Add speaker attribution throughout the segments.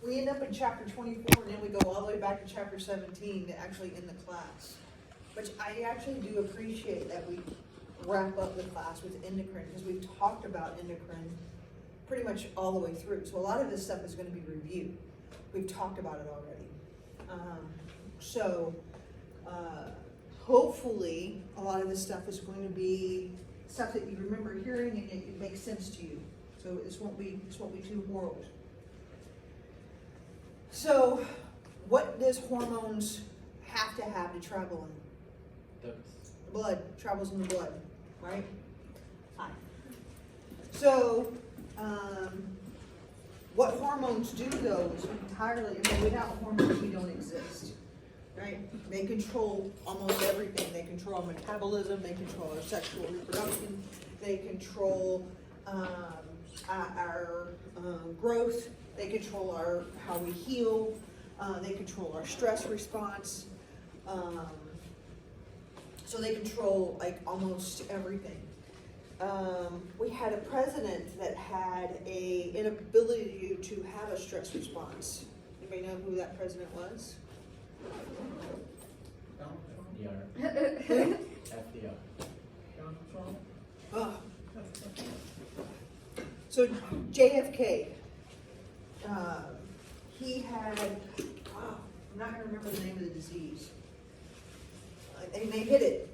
Speaker 1: we end up in chapter 24, and then we go all the way back to chapter 17 to actually end the class. Which I actually do appreciate that we wrap up the class with endocrine, because we've talked about endocrine pretty much all the way through. So a lot of this stuff is going to be reviewed. We've talked about it already. Hopefully a lot of this stuff is going to be stuff that you remember hearing and it makes sense to you. So this won't be too horrible. So what does hormones have to travel in? The blood travels in the blood, right? Hi. So, what hormones do though is entirely, without hormones we don't exist, right? They control almost everything. They control our metabolism, they control our sexual reproduction, they control our growth, they control how we heal, they control our stress response. So they control like almost everything. We had a president that had an inability to have a stress response. Anybody know who that president was?
Speaker 2: FDR.
Speaker 1: Oh. So JFK, he had, I'm not going to remember the name of the disease. And they hit it.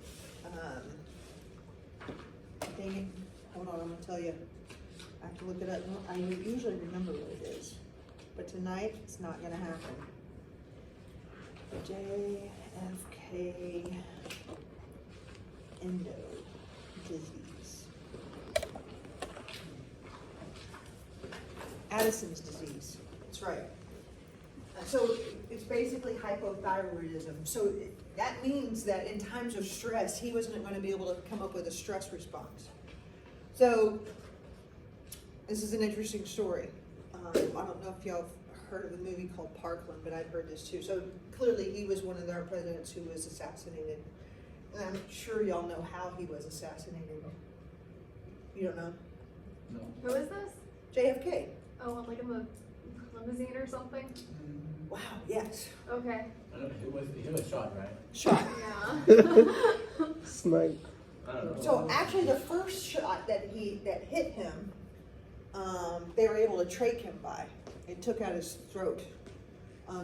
Speaker 1: Dang it. Hold on, I'm going to tell you. I have to look it up. I usually remember what it is. But tonight, it's not going to happen. JFK endo disease. Addison's disease. That's right. So it's basically hypothyroidism. So that means that in times of stress, he wasn't going to be able to come up with a stress response. So this is an interesting story. I don't know if y'all have heard of a movie called Parkland, but I've heard this too. So clearly he was one of our presidents who was assassinated. And I'm sure y'all know how he was assassinated. You don't know?
Speaker 2: No.
Speaker 3: Who is this?
Speaker 1: JFK.
Speaker 3: Oh, like in the limousine or something?
Speaker 1: Wow, yes.
Speaker 3: Okay.
Speaker 2: He was shot, right?
Speaker 1: Shot.
Speaker 3: Yeah.
Speaker 4: Snipe.
Speaker 2: I don't know.
Speaker 1: So actually the first shot that hit him, they were able to trach him by. It took out his throat.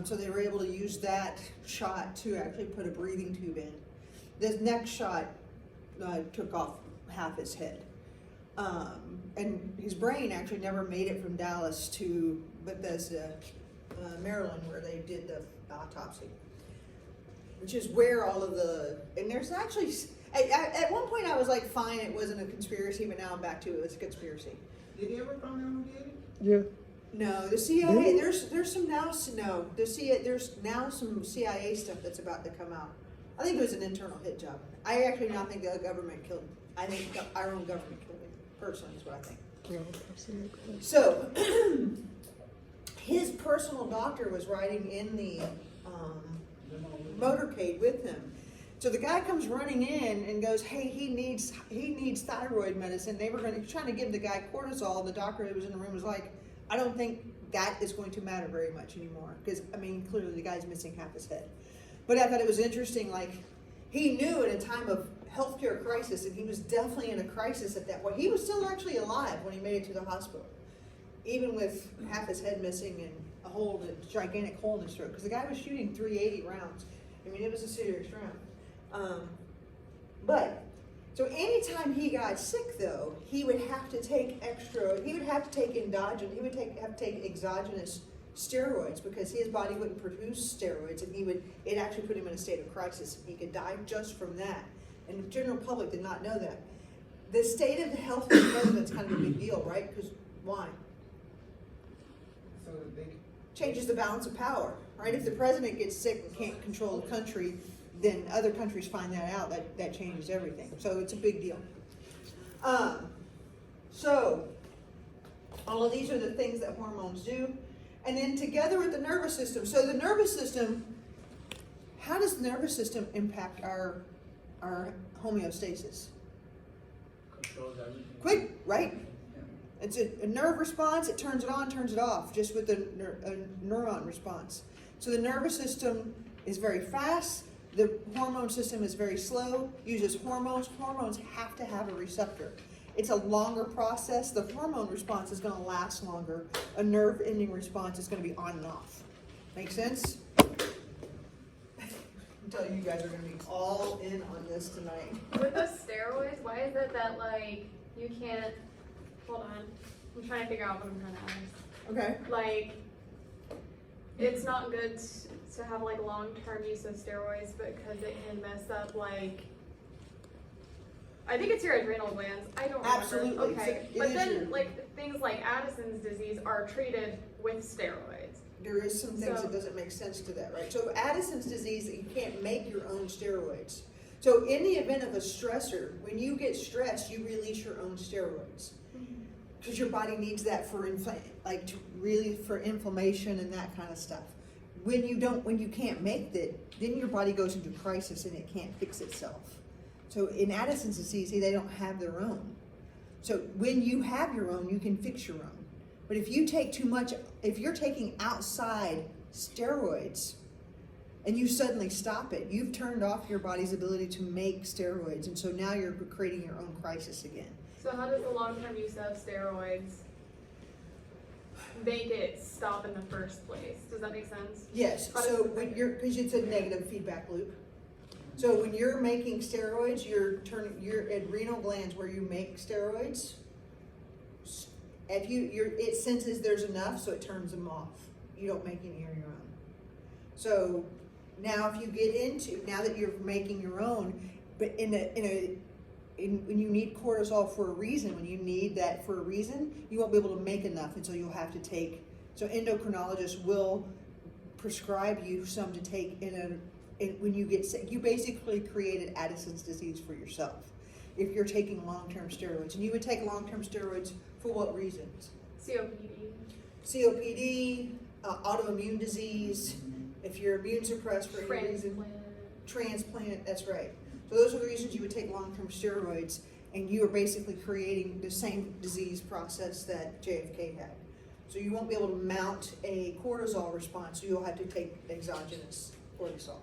Speaker 1: So they were able to use that shot to actually put a breathing tube in. This next shot took off half his head. And his brain actually never made it from Dallas to Bethesda, Maryland, where they did the autopsy. Which is where all of and there's actually, at one point I was like, fine, it wasn't a conspiracy, but now I'm back to it was a conspiracy.
Speaker 5: Did he ever find out who did it?
Speaker 4: Yeah.
Speaker 1: No, the CIA, there's now some CIA stuff that's about to come out. I think it was an internal hit job. I actually not think the government killed him. I think our own government killed him, personally, is what I think.
Speaker 4: Yeah, absolutely.
Speaker 1: So, his personal doctor was riding in the motorcade with him. So the guy comes running in and goes, "Hey, he needs thyroid medicine." They were trying to give the guy cortisol. The doctor who was in the room was like, "I don't think that is going to matter very much anymore," because clearly the guy's missing half his head. But I thought it was interesting. Like, he knew in a time of healthcare crisis, and he was definitely in a crisis at that point. He was still actually alive when he made it to the hospital, even with half his head missing and a gigantic hole in his throat, because the guy was shooting 380 rounds. It was a serious round. So anytime he got sick, though, he would have to take exogenous steroids, because his body wouldn't produce steroids, and it actually put him in a state of crisis. He could die just from that. And the general public did not know that. The state of the health of the president's kind of a big deal, right? Because why?
Speaker 5: So that they
Speaker 1: Changes the balance of power, right? If the president gets sick and can't control the country, then other countries find that out. That changes everything. So it's a big deal. So all of these are the things that hormones do. And then together with the nervous system. So the nervous system, how does the nervous system impact our homeostasis?
Speaker 2: Controls everything.
Speaker 1: Quick, right? It's a nerve response, it turns it on, turns it off, just with a neuron response. So the nervous system is very fast, the hormone system is very slow, uses hormones. Hormones have to have a receptor. It's a longer process. The hormone response is going to last longer. A nerve ending response is going to be on and off. Make sense? I'm telling you, you guys are going to be all in on this tonight.
Speaker 3: With the steroids, why is it that like you can't? Hold on, I'm trying to figure out what I'm trying to ask.
Speaker 1: Okay.
Speaker 3: Like, it's not good to have like long-term use of steroids because it can mess up like. I think it's your adrenal glands. I don't remember.
Speaker 1: Absolutely.
Speaker 3: Okay,
Speaker 1: It
Speaker 3: but
Speaker 1: is
Speaker 3: then
Speaker 1: your-
Speaker 3: like things like Addison's disease are treated with steroids.
Speaker 1: There is some things
Speaker 3: So-
Speaker 1: that doesn't make sense to that, right? So Addison's disease, you can't make your own steroids. So in the event of a stressor, when you get stressed, you release your own steroids. Because your body needs that for for inflammation and that kind of stuff. When you can't make that, then your body goes into crisis and it can't fix itself. So in Addison's disease, they don't have their own. So when you have your own, you can fix your own. But if you take too much, if you're taking outside steroids and you suddenly stop it, you've turned off your body's ability to make steroids. And so now you're creating your own crisis again.
Speaker 3: So how does the long-term use of steroids make it stop in the first place? Does that make sense?
Speaker 1: Yes,
Speaker 3: How
Speaker 1: so
Speaker 3: does-
Speaker 1: when because it's a negative feedback loop. So when you're making steroids, you're turning your adrenal glands where you make steroids. If it senses there's enough, so it turns them off. You don't make any of your own. So now if you get into, now that you're making your own, but when you need cortisol for a reason, when you need that for a reason, you won't be able to make enough, and so you'll have to take, so endocrinologists will prescribe you some to take when you get sick. You basically created Addison's disease for yourself if you're taking long-term steroids. And you would take long-term steroids for what reasons? COPD, autoimmune disease, if you're immune suppressed for any reason. Transplant, that's right. So those are the reasons you would take long-term steroids, and you are basically creating the same disease process that JFK had. So you won't be able to mount a cortisol response, so you'll have to take exogenous cortisol.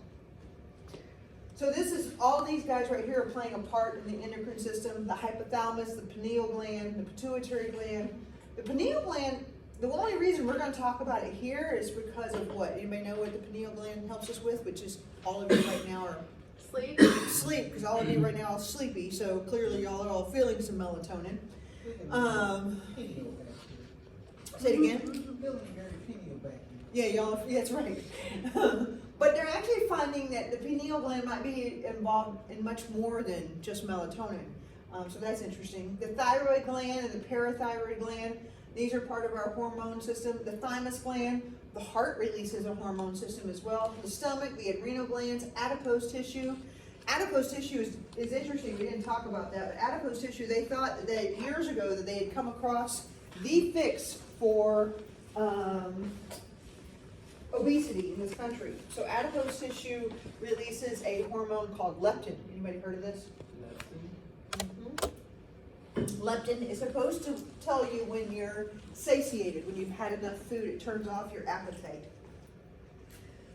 Speaker 1: So this is, all these guys right here are playing a part in the endocrine system: the hypothalamus, the pineal gland, the pituitary gland. The pineal gland, the only reason we're going to talk about it here is because of what? Anybody know what the pineal gland helps us with? Which is all of you right now are
Speaker 3: Sleep.
Speaker 1: sleep, because all of you right now are sleepy, so clearly y'all are all feeling some melatonin. Say it again. Yeah, y'all, that's right. But they're actually finding that the pineal gland might be involved in much more than just melatonin. So that's interesting. The thyroid gland and the parathyroid gland, these are part of our hormone system. The thymus gland, the heart releases a hormone system as well. The stomach, the adrenal glands, adipose tissue. Adipose tissue is interesting. We didn't talk about that, but adipose tissue, they thought that years ago that they had come across the fix for obesity in this country. So adipose tissue releases a hormone called leptin. Anybody heard of this? Leptin is supposed to tell you when you're satiated, when you've had enough food. It turns off your appetite.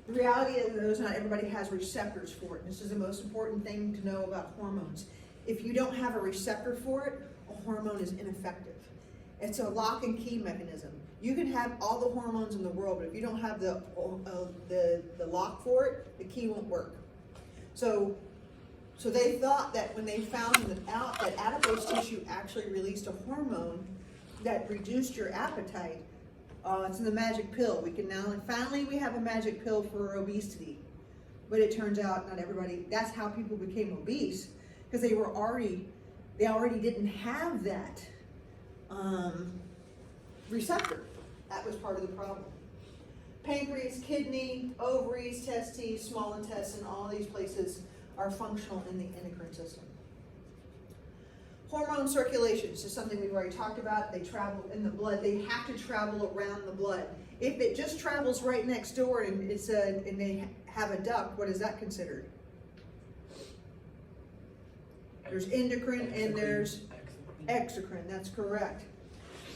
Speaker 1: The reality is not everybody has receptors for it. This is the most important thing to know about hormones. If you don't have a receptor for it, a hormone is ineffective. It's a lock and key mechanism. You can have all the hormones in the world, but if you don't have the lock for it, the key won't work. So they thought that when they found out that adipose tissue actually released a hormone that reduced your appetite, it's in the magic pill. We can now, finally we have a magic pill for obesity. But it turns out not everybody, that's how people became obese, because they already didn't have that receptor. That was part of the problem. Pancreas, kidney, ovaries, testes, small intestine, all these places are functional in the endocrine system. Hormone circulation is just something we've already talked about. They travel in the blood. They have to travel around the blood. If it just travels right next door and and they have a duct, what is that considered? There's endocrine and there's exocrine. That's correct.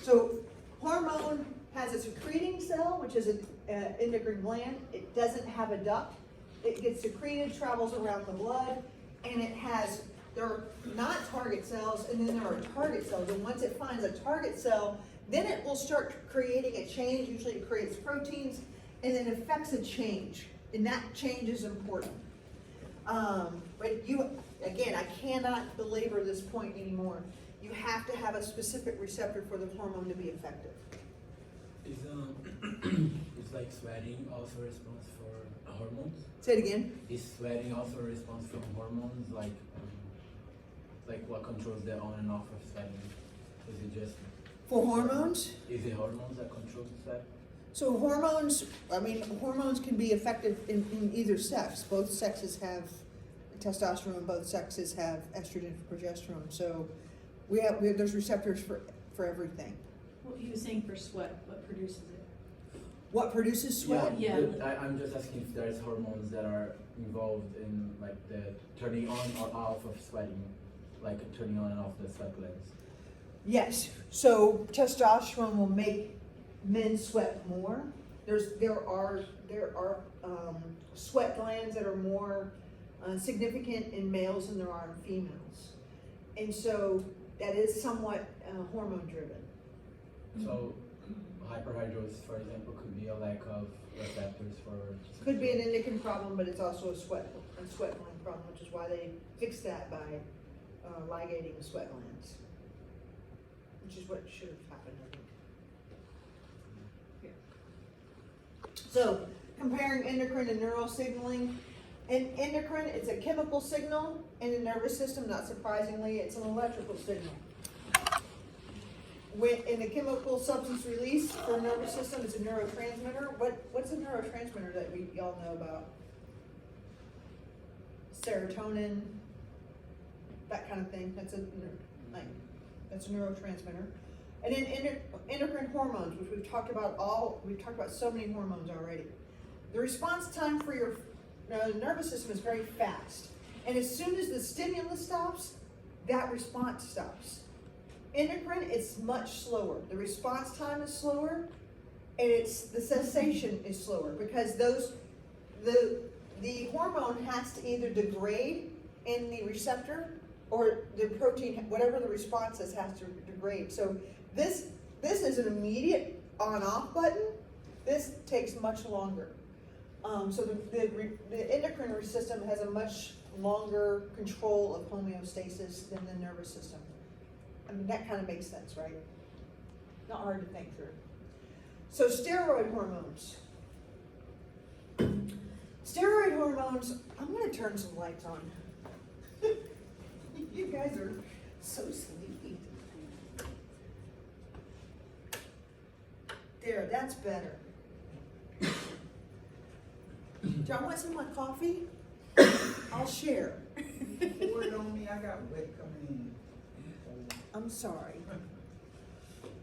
Speaker 1: So hormone has a secreting cell, which is an endocrine gland. It doesn't have a duct. It gets secreted, travels around the blood, and there are not target cells, and then there are target cells. And once it finds a target cell, then it will start creating a change. Usually it creates proteins, and then affects a change. And that change is important. But again, I cannot belabor this point anymore. You have to have a specific receptor for the hormone to be effective.
Speaker 4: Is is like sweating also a response for hormones?
Speaker 1: Say it again.
Speaker 4: Is sweating also a response from hormones? Like what controls the on and off of sweating? Is it just
Speaker 1: For hormones?
Speaker 4: is it hormones that control the sweat?
Speaker 1: So hormones can be effective in either sex. Both sexes have testosterone, both sexes have estrogen and progesterone. So there's receptors for everything.
Speaker 6: Well, he was saying for sweat, what produces it?
Speaker 1: What produces sweat?
Speaker 6: Yeah.
Speaker 4: but I'm just asking if there's hormones that are involved in like the turning on or off of sweating, like turning on and off the sweat glands.
Speaker 1: Yes. So testosterone will make men sweat more. There are sweat glands that are more significant in males than there are in females, and so that is somewhat hormone driven.
Speaker 4: So hyperhidrosis, for example, could be a lack of receptors for.
Speaker 1: Could be an endocrine problem, but it's also a sweat gland problem, which is why they fix that by ligating the sweat glands, which is what should have happened, I think. So, comparing endocrine and neural signaling. In endocrine, it's a chemical signal. In the nervous system, not surprisingly, it's an electrical signal. In the chemical substance release for nervous system, it's a neurotransmitter. What's a neurotransmitter that we all know about? Serotonin, that kind of thing. That's a neurotransmitter. And then endocrine hormones, which we've talked about so many hormones already. The response time for your nervous system is very fast. And as soon as the stimulus stops, that response stops. Endocrine, it's much slower. The response time is slower, and the cessation is slower because the hormone has to either degrade in the receptor or the protein, whatever the response is, has to degrade. So this is an immediate on-off button. This takes much longer. So the endocrine system has a much longer control of homeostasis than the nervous system. I mean, that kind of makes sense, right? Not hard to think through. So steroid hormones. Steroid hormones, I'm gonna turn some lights on. You guys are so sleepy. There, that's better. Do I want some of my coffee? I'll share.
Speaker 5: Pour it on me, I got wet coming in.
Speaker 1: I'm sorry.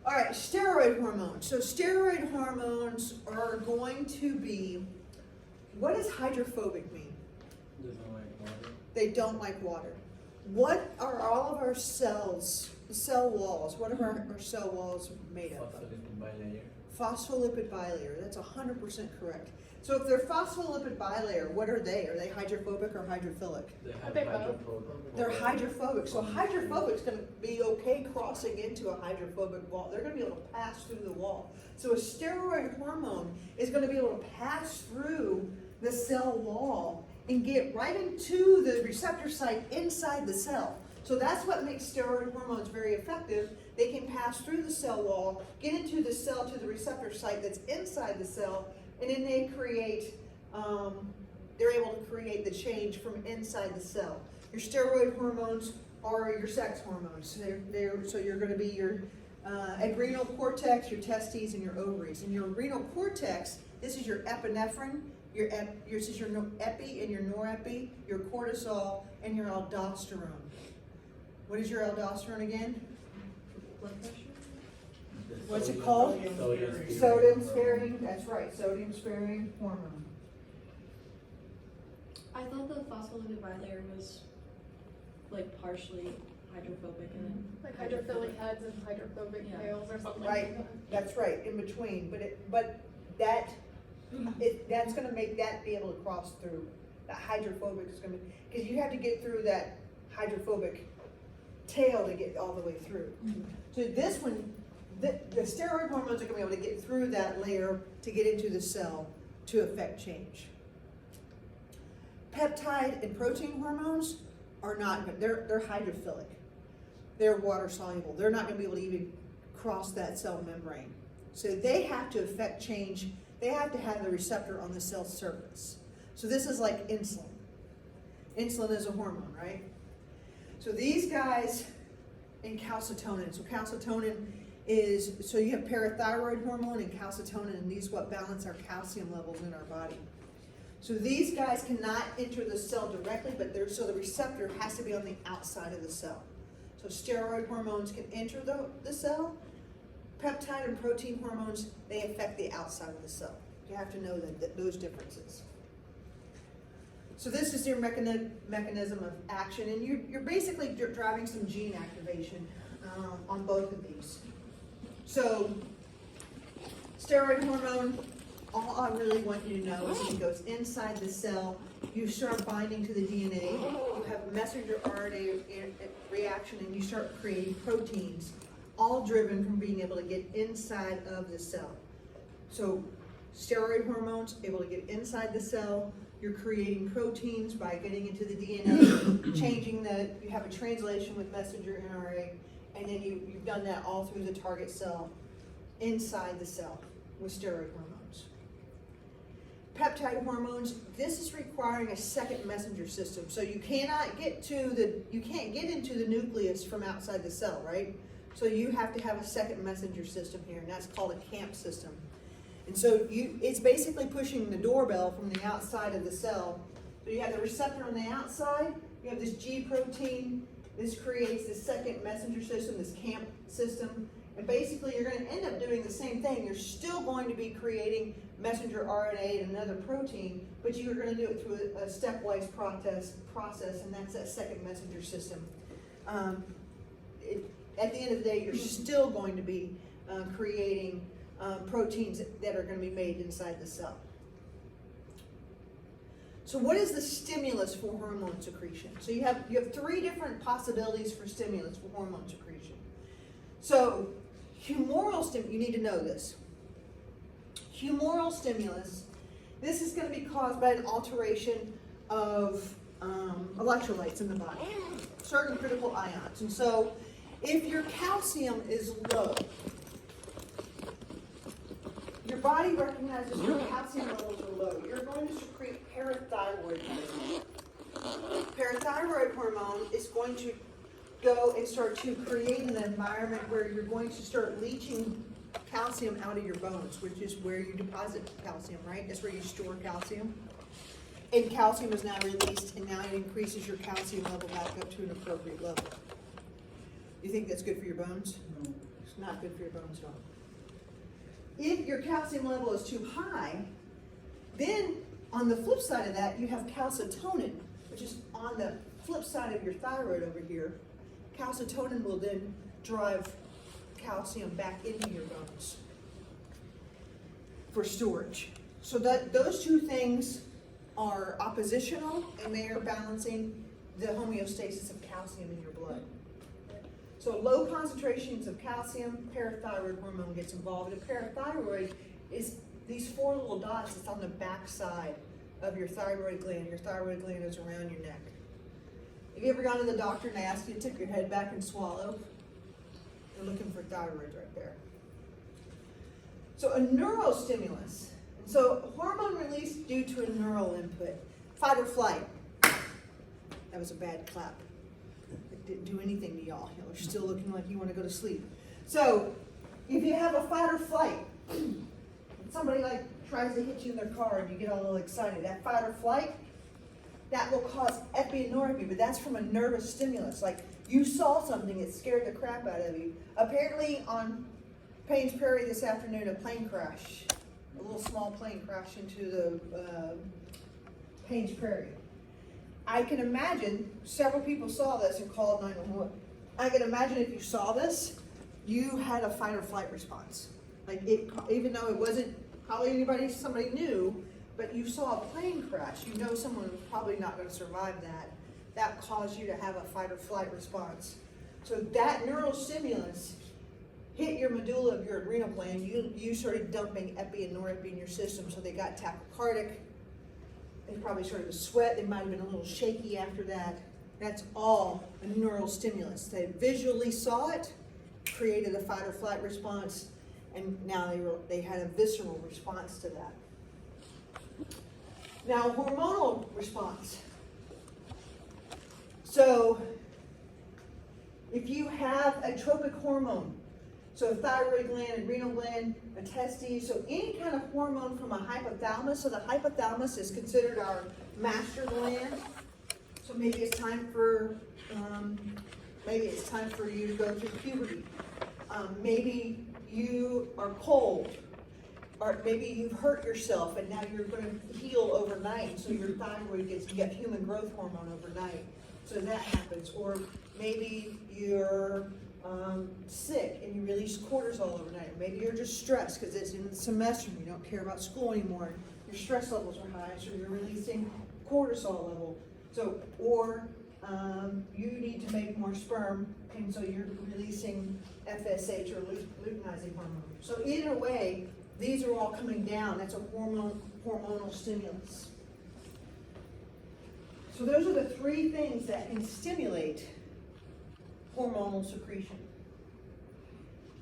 Speaker 1: All right, steroid hormones. So steroid hormones are going to be, what does hydrophobic mean?
Speaker 4: Doesn't like water.
Speaker 1: They don't like water. What are all of our cells, cell walls, what are our cell walls made up of?
Speaker 4: Phospholipid bilayer.
Speaker 1: Phospholipid bilayer, that's 100% correct. So if they're phospholipid bilayer, what are they? Are they hydrophobic or hydrophilic?
Speaker 4: They have
Speaker 3: They're both.
Speaker 4: hydrophobic.
Speaker 1: They're hydrophobic. So hydrophobic's gonna be okay crossing into a hydrophobic wall. They're gonna be able to pass through the wall. So a steroid hormone is gonna be able to pass through the cell wall and get right into the receptor site inside the cell. So that's what makes steroid hormones very effective. They can pass through the cell wall, get into the cell to the receptor site that's inside the cell, and then they create, they're able to create the change from inside the cell. Your steroid hormones are your sex hormones. So you're going to be your adrenal cortex, your testes, and your ovaries. And your adrenal cortex, this is your epinephrine, this is your epi and your norepi, your cortisol, and your aldosterone. What is your aldosterone again?
Speaker 6: Blood pressure?
Speaker 1: What's it called? Sodium sparing, that's right, sodium sparing hormone.
Speaker 6: I thought the phospholipid bilayer was like partially hydrophobic and
Speaker 3: Like hydrophilic heads and hydrophobic
Speaker 6: Yeah.
Speaker 3: tails or something
Speaker 1: Right.
Speaker 3: like that.
Speaker 1: That's right, in between, that's gonna make that be able to cross through. The hydrophobic is gonna, because you have to get through that hydrophobic tail to get all the way through. So this one, the steroid hormones are gonna be able to get through that layer to get into the cell to affect change. Peptide and protein hormones are not, they're hydrophilic. They're water soluble. They're not gonna be able to even cross that cell membrane. So they have to affect change. They have to have the receptor on the cell surface. So this is like insulin. Insulin is a hormone, right? So these guys and calcitonin. So calcitonin is, so you have parathyroid hormone and calcitonin, and these what balance our calcium levels in our body. So these guys cannot enter the cell directly, but so the receptor has to be on the outside of the cell. So steroid hormones can enter the cell. Peptide and protein hormones, they affect the outside of the cell. You have to know those differences. So this is your mechanism of action, and you're basically driving some gene activation on both of these. So steroid hormone, all I really want you to know is it goes inside the cell, you start binding to the DNA, you have messenger RNA reaction, and you start creating proteins, all driven from being able to get inside of the cell. So steroid hormones, able to get inside the cell, you're creating proteins by getting into the DNA, changing you have a translation with messenger RNA, and then you've done that all through the target cell, inside the cell with steroid hormones. Peptide hormones, this is requiring a second messenger system. So you cannot get you can't get into the nucleus from outside the cell, right? So you have to have a second messenger system here, and that's called a CAMP system. And so it's basically pushing the doorbell from the outside of the cell. So you have the receptor on the outside, you have this G protein, this creates the second messenger system, this CAMP system, and basically you're going to end up doing the same thing. You're still going to be creating messenger RNA and another protein, but you're going to do it through a stepwise process, and that's that second messenger system. At the end of the day, you're still going to be creating proteins that are going to be made inside the cell. So what is the stimulus for hormone secretion? So you have three different possibilities for stimulus for hormone secretion. So humoral stimulus, you need to know this. Humoral stimulus, this is going to be caused by an alteration of electrolytes in the body, certain critical ions. And so if your calcium is low, your body recognizes your calcium levels are low. You're going to secrete parathyroid hormone. Parathyroid hormone is going to go and start to create an environment where you're going to start leaching calcium out of your bones, which is where you deposit calcium, right? That's where you store calcium. And calcium is now released, and now it increases your calcium level back up to an appropriate level. You think that's good for your bones?
Speaker 5: No.
Speaker 1: It's not good for your bones at all. If your calcium level is too high, then on the flip side of that, you have calcitonin, which is on the flip side of your thyroid over here. Calcitonin will then drive calcium back into your bones for storage. So that those two things are oppositional, and they are balancing the homeostasis of calcium in your blood. So low concentrations of calcium, parathyroid hormone gets involved. And parathyroid is these four little dots that's on the back side of your thyroid gland. Your thyroid gland is around your neck. Have you ever gone to the doctor and they asked you to tip your head back and swallow? They're looking for thyroid right there. So a neurostimulus. And so hormone release due to a neural input. Fight or flight. That was a bad clap. It didn't do anything to y'all. You're still looking like you want to go to sleep. So if you have a fight or flight, somebody like tries to hit you in their car and you get all a little excited, that fight or flight, that will cause epinorrhea, but that's from a nervous stimulus. Like you saw something that scared the crap out of you. Apparently on Paynes Prairie this afternoon, a plane crash, a little small plane crashed into the Paynes Prairie. I can imagine several people saw this and called 911. I can imagine if you saw this, you had a fight or flight response. Like it, even though it wasn't probably somebody knew, but you saw a plane crash, you know someone was probably not gonna survive that. That caused you to have a fight or flight response. So that neural stimulus hit your medulla of your adrenal gland, you started dumping epi and norepi in your system, so they got tachycardic. They probably started to sweat, they might have been a little shaky after that. That's all a neural stimulus. They visually saw it, created a fight or flight response, and now they had a visceral response to that. Now, hormonal response. So, if you have a tropic hormone, so a thyroid gland, adrenal gland, a testes, so any kind of hormone from a hypothalamus, so the hypothalamus is considered our master gland. So maybe it's time for you to go through puberty. Maybe you are cold, or maybe you've hurt yourself and now you're going to heal overnight. So your thyroid you get human growth hormone overnight. So that happens. Or maybe you're sick and you release cortisol overnight. Or maybe you're just stressed because it's in the semester and you don't care about school anymore. Your stress levels are high, so you're releasing cortisol level. So, or you need to make more sperm, and so you're releasing FSH or luteinizing hormone. So either way, these are all coming down. That's a hormonal stimulus. So those are the three things that can stimulate hormonal secretion.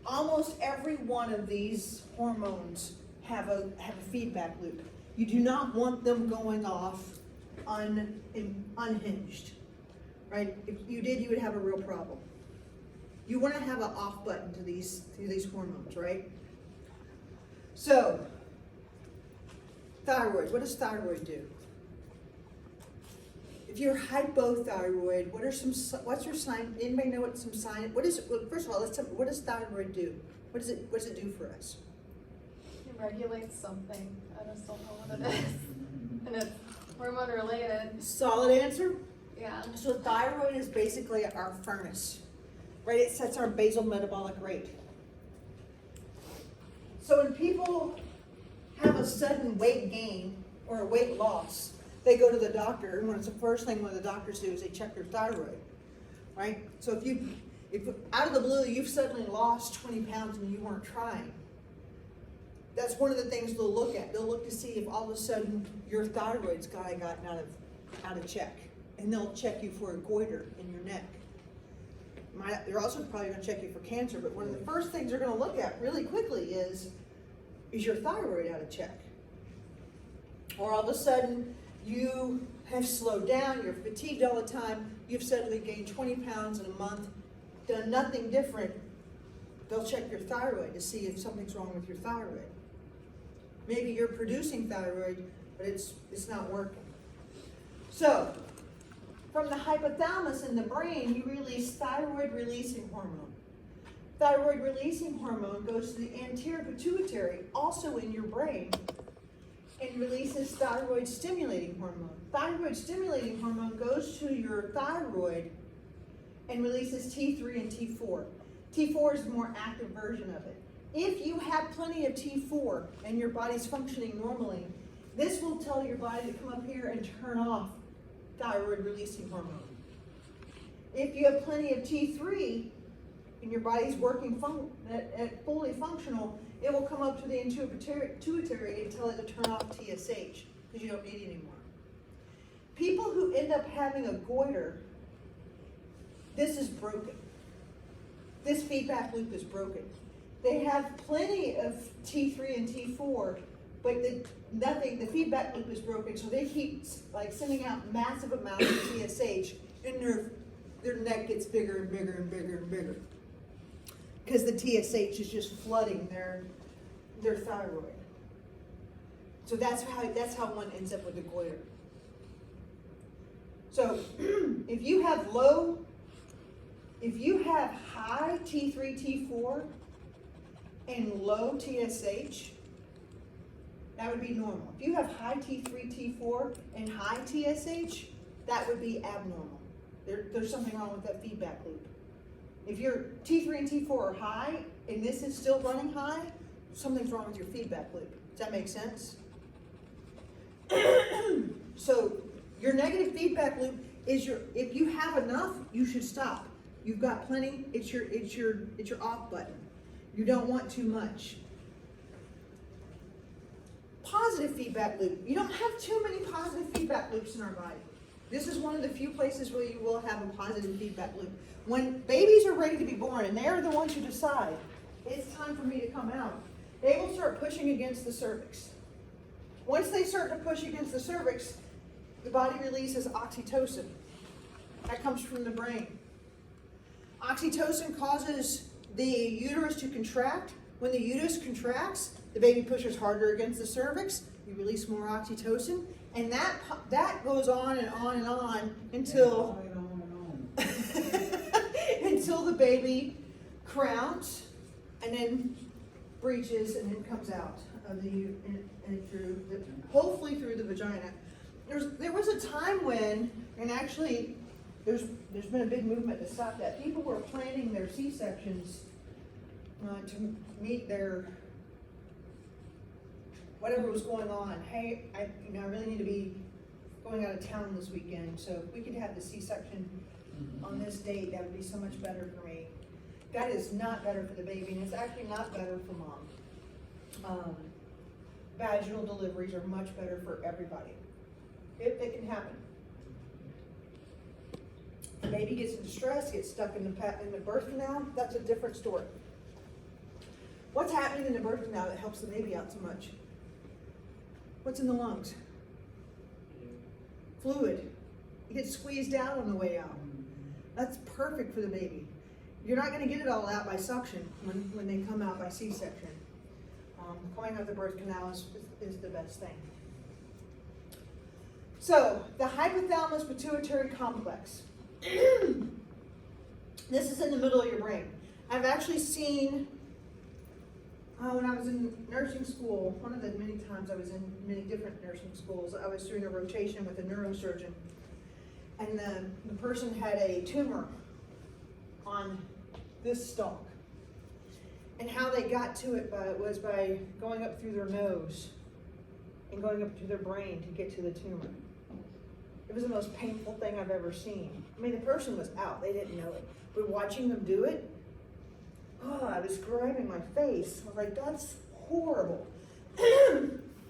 Speaker 1: Almost every one of these hormones have a feedback loop. You do not want them going off unhinged, right? If you did, you would have a real problem. You want to have an off button to these hormones, right? So, thyroid. What does thyroid do? If you're hypothyroid, what's your sign? Anybody know what some sign? Well, first of all, what does thyroid do? What does it do for us?
Speaker 3: It regulates something. I just don't know what it is. And it's hormone related.
Speaker 1: Solid answer.
Speaker 3: Yeah.
Speaker 1: So thyroid is basically our furnace, right? It sets our basal metabolic rate. So when people have a sudden weight gain or a weight loss, they go to the doctor, and the first thing one of the doctors do is they check their thyroid, right? So if out of the blue you've suddenly lost 20 pounds and you weren't trying, that's one of the things they'll look at. They'll look to see if all of a sudden your thyroid's gotten out of check, and they'll check you for a goiter in your neck. They're also probably going to check you for cancer, but one of the first things they're going to look at really quickly is your thyroid out of check? Or all of a sudden you have slowed down, you're fatigued all the time, you've suddenly gained 20 pounds in a month, done nothing different. They'll check your thyroid to see if something's wrong with your thyroid. Maybe you're producing thyroid, but it's not working. So, from the hypothalamus in the brain, you release thyroid releasing hormone. Thyroid releasing hormone goes to the anterior pituitary, also in your brain, and releases thyroid stimulating hormone. Thyroid stimulating hormone goes to your thyroid and releases T3 and T4. T4 is the more active version of it. If you have plenty of T4 and your body's functioning normally, this will tell your body to come up here and turn off thyroid releasing hormone. If you have plenty of T3 and your body's working fully functional, it will come up to the anterior pituitary and tell it to turn off TSH because you don't need it anymore. People who end up having a goiter, this is broken. This feedback loop is broken. They have plenty of T3 and T4, but the feedback loop is broken, so they keep sending out massive amounts of TSH, and their neck gets bigger and bigger and bigger and bigger because the TSH is just flooding their thyroid. So that's how one ends up with a goiter. So if you have high T3, T4 and low TSH, that would be normal. If you have high T3, T4 and high TSH, that would be abnormal. There's something wrong with that feedback loop. If your T3 and T4 are high and this is still running high, something's wrong with your feedback loop. Does that make sense? So your negative feedback loop is if you have enough, you should stop. You've got plenty, it's your off button. You don't want too much. Positive feedback loop. You don't have too many positive feedback loops in our body. This is one of the few places where you will have a positive feedback loop. When babies are ready to be born and they're the ones who decide, it's time for me to come out, they will start pushing against the cervix. Once they start to push against the cervix, the body releases oxytocin. That comes from the brain. Oxytocin causes the uterus to contract. When the uterus contracts, the baby pushes harder against the cervix. You release more oxytocin, and that goes on and on and on until until the baby crowns and then breaches and then comes out of and through hopefully through the vagina. There was a time when, and actually there's been a big movement to stop that. People were planning their C-sections to meet their whatever was going on. Hey, I really need to be going out of town this weekend, so if we could have the C-section on this date, that would be so much better for me. That is not better for the baby, and it's actually not better for mom. Vaginal deliveries are much better for everybody, if they can happen. The baby gets in distress, gets stuck in the birth canal, that's a different story. What's happening in the birth canal that helps the baby out so much? What's in the lungs? Fluid. It gets squeezed out on the way out. That's perfect for the baby. You're not going to get it all out by suction when they come out by C-section. Coming out the birth canal is the best thing. So, the hypothalamus pituitary complex. This is in the middle of your brain. I've actually seen, when I was in nursing school, one of the many times I was in many different nursing schools, I was doing a rotation with a neurosurgeon, and the person had a tumor on this stalk. And how they got to it was by going up through their nose and going up to their brain to get to the tumor. It was the most painful thing I've ever seen. I mean, the person was out, they didn't know it. But watching them do it, I was grabbing my face. I was like, that's horrible.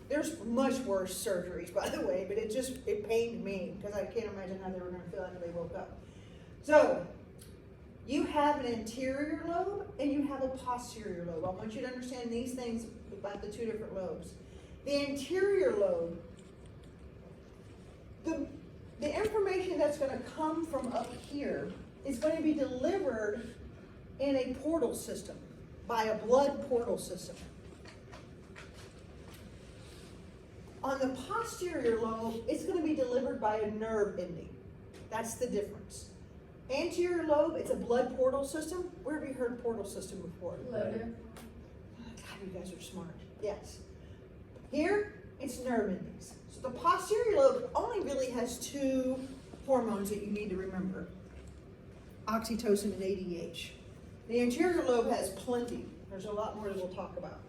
Speaker 1: There's much worse surgeries, by the way, but it pained me because I can't imagine how they were going to feel after they woke up. So, you have an anterior lobe and you have a posterior lobe. I want you to understand these things about the two different lobes. The anterior lobe, the information that's going to come from up here is going to be delivered in a portal system, by a blood portal system. On the posterior lobe, it's going to be delivered by a nerve ending. That's the difference. Anterior lobe, it's a blood portal system. Where have you heard portal system before?
Speaker 3: Liver.
Speaker 1: God, you guys are smart. Yes. Here, it's nerve endings. So the posterior lobe only really has two hormones that you need to remember. Oxytocin and ADH. The anterior lobe has plenty. There's a lot more that we'll talk about.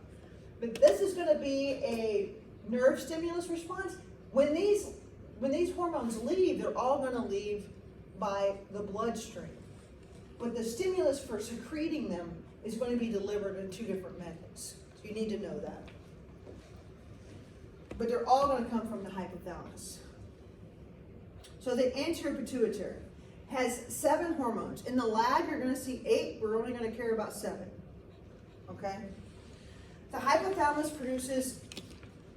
Speaker 1: But this is going to be a nerve stimulus response. When these hormones leave, they're all going to leave by the bloodstream. But the stimulus for secreting them is going to be delivered in two different methods. So you need to know that. But they're all going to come from the hypothalamus. So the anterior pituitary has 7 hormones. In the lab, you're going to see 8. We're only going to care about 7. Okay? The hypothalamus produces,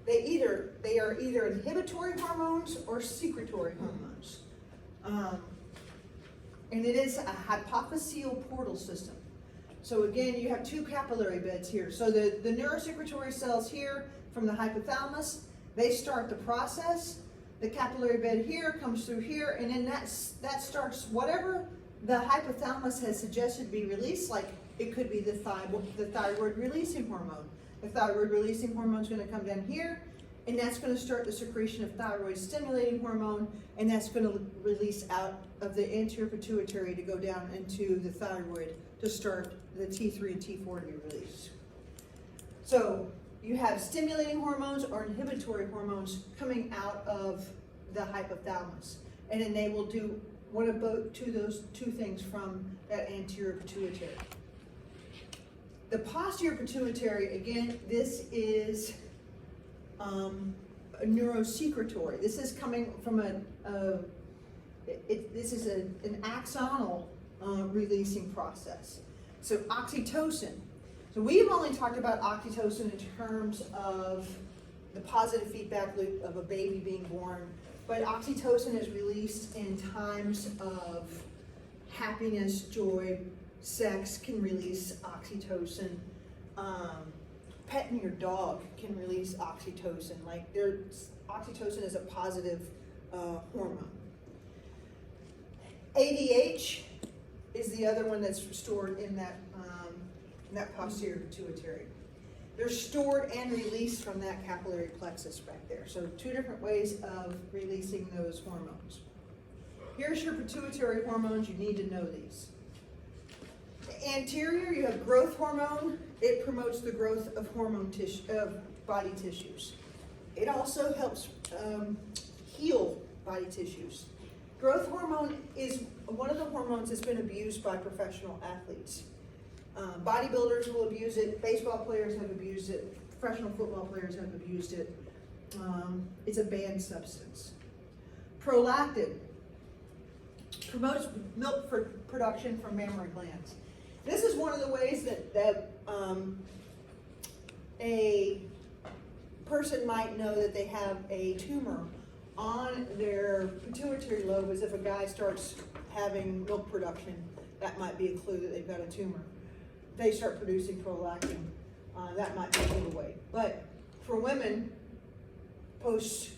Speaker 1: they are either inhibitory hormones or secretory hormones. And it is a hypophyseal portal system. So again, you have 2 capillary beds here. So the neurosecretory cells here from the hypothalamus, they start the process. The capillary bed here comes through here, and then that starts whatever the hypothalamus has suggested be released, like it could be the thyroid releasing hormone. The thyroid releasing hormone is going to come down here, and that's gonna start the secretion of thyroid stimulating hormone, and that's gonna release out of the anterior pituitary to go down into the thyroid to start the T3 and T4 to be released. So you have stimulating hormones or inhibitory hormones coming out of the hypothalamus, and then they will do one of those two things from that anterior pituitary. The posterior pituitary, again, this is a neurosecretory. This is coming from this is an axonal releasing process. So oxytocin. So we've only talked about oxytocin in terms of the positive feedback loop of a baby being born, but oxytocin is released in times of happiness, joy, sex can release oxytocin. Petting your dog can release oxytocin. Like oxytocin is a positive hormone. ADH is the other one that's stored in that posterior pituitary. They're stored and released from that capillary plexus right there. So two different ways of releasing those hormones. Here's your pituitary hormones. You need to know these. Anterior, you have growth hormone. It promotes the growth of body tissues. It also helps heal body tissues. Growth hormone is one of the hormones that's been abused by professional athletes. Bodybuilders will abuse it. Baseball players have abused it. Professional football players have abused it. It's a banned substance. Prolactin promotes milk production from mammary glands. This is one of the ways that a person might know that they have a tumor on their pituitary lobe, as if a guy starts having milk production. That might be a clue that they've got a tumor. They start producing prolactin. That might be a giveaway. But for women, post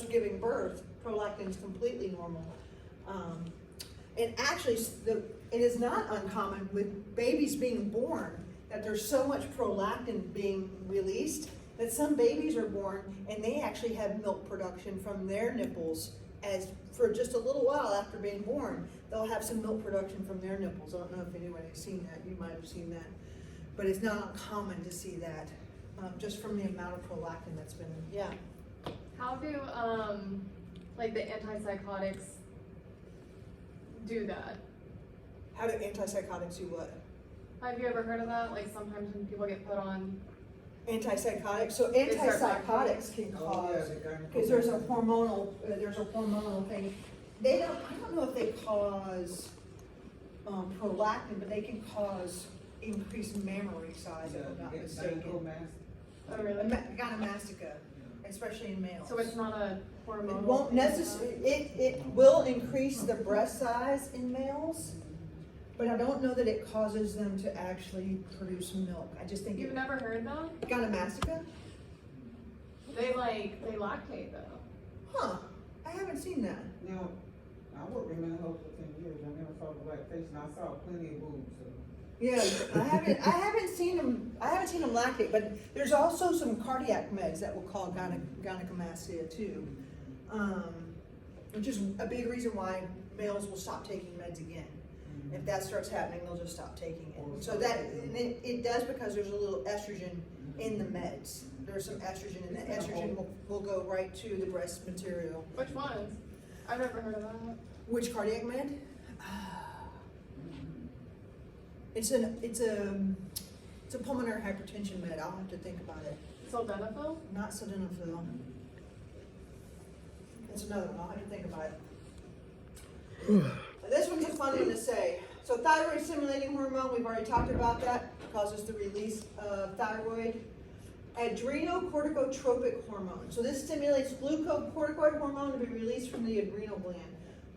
Speaker 1: giving birth, prolactin is completely normal. And actually, it is not uncommon with babies being born that there's so much prolactin being released that some babies are born and they actually have milk production from their nipples as for just a little while after being born. They'll have some milk production from their nipples. I don't know if anybody's seen that. You might have seen that. But it's not uncommon to see that just from the amount of prolactin that's been, yeah.
Speaker 3: How do like the antipsychotics do that?
Speaker 1: How do antipsychotics do what?
Speaker 3: Have you ever heard of that? Like sometimes when people get put on,
Speaker 1: Antipsychotics. So
Speaker 3: They start
Speaker 1: antipsychotics can cause, because there's a hormonal thing. I don't know if they cause prolactin, but they can cause increased mammary size, if I'm not mistaken.
Speaker 3: oh really?
Speaker 1: Gynecomastia, especially in males.
Speaker 3: So it's not a
Speaker 1: It
Speaker 3: hormonal.
Speaker 1: won't
Speaker 3: thing,
Speaker 1: necessarily, it will increase the breast size in males, but I don't know that it causes them to actually produce milk. I just think
Speaker 3: You've never heard that?
Speaker 1: Gynecomastia?
Speaker 3: They lactate though.
Speaker 1: Huh, I haven't seen that.
Speaker 5: Now, I worked in mental health for 10 years. I never saw the black face, and I saw plenty of boobs. So.
Speaker 1: Yeah, I haven't seen them lactate, but there's also some cardiac meds that will cause gynecomastia too. Which is a big reason why males will stop taking meds again. If that starts happening, they'll just stop taking it. So that, and it does because there's a little estrogen in the meds. There's some estrogen, and the estrogen will go right to the breast material.
Speaker 3: Which ones? I've never heard of that.
Speaker 1: Which cardiac med? It's a pulmonary hypertension med. I'll have to think about it.
Speaker 3: Sildenafil?
Speaker 1: Not sildenafil. It's another one. I'll have to think about it. This one's a fun one to say. So thyroid stimulating hormone, we've already talked about that. Causes the release of thyroid. Adrenocorticotropic hormone. So this stimulates glucocorticoid hormone to be released from the adrenal gland.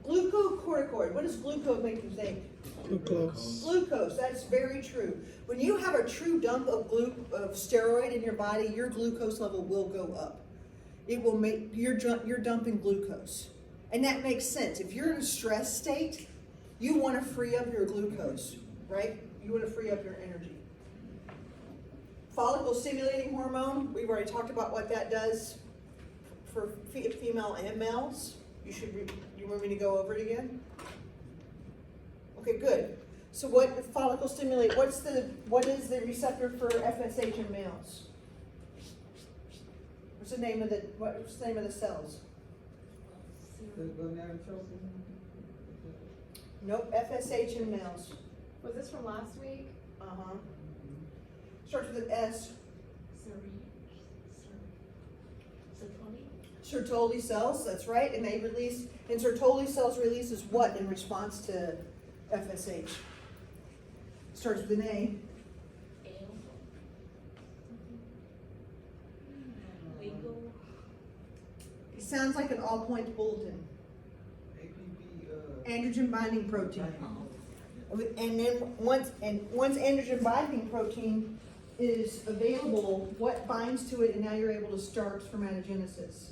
Speaker 1: Glucocorticoid. What does glucose make you think?
Speaker 7: Glucose.
Speaker 1: Glucose. That's very true. When you have a true dump of steroid in your body, your glucose level will go up. It will make you're dumping glucose, and that makes sense. If you're in a stress state, you want to free up your glucose, right? You want to free up your energy. Follicle stimulating hormone. We've already talked about what that does. for female and males? You want me to go over it again? Okay, good. So what follicle stimulate, what is the receptor for FSH in males? What's the name of the cells?
Speaker 5: The gonadotropin.
Speaker 1: Nope, FSH in males.
Speaker 3: Was this from last week?
Speaker 1: Uh-huh. Starts with an S. Sertoli cells, that's right, and Sertoli cells releases what in response to FSH? Starts with an A. It sounds like an all-point bulletin.
Speaker 5: APP,
Speaker 1: Androgen binding protein. And then once androgen binding protein is available, what binds to it, and now you're able to start spermatogenesis?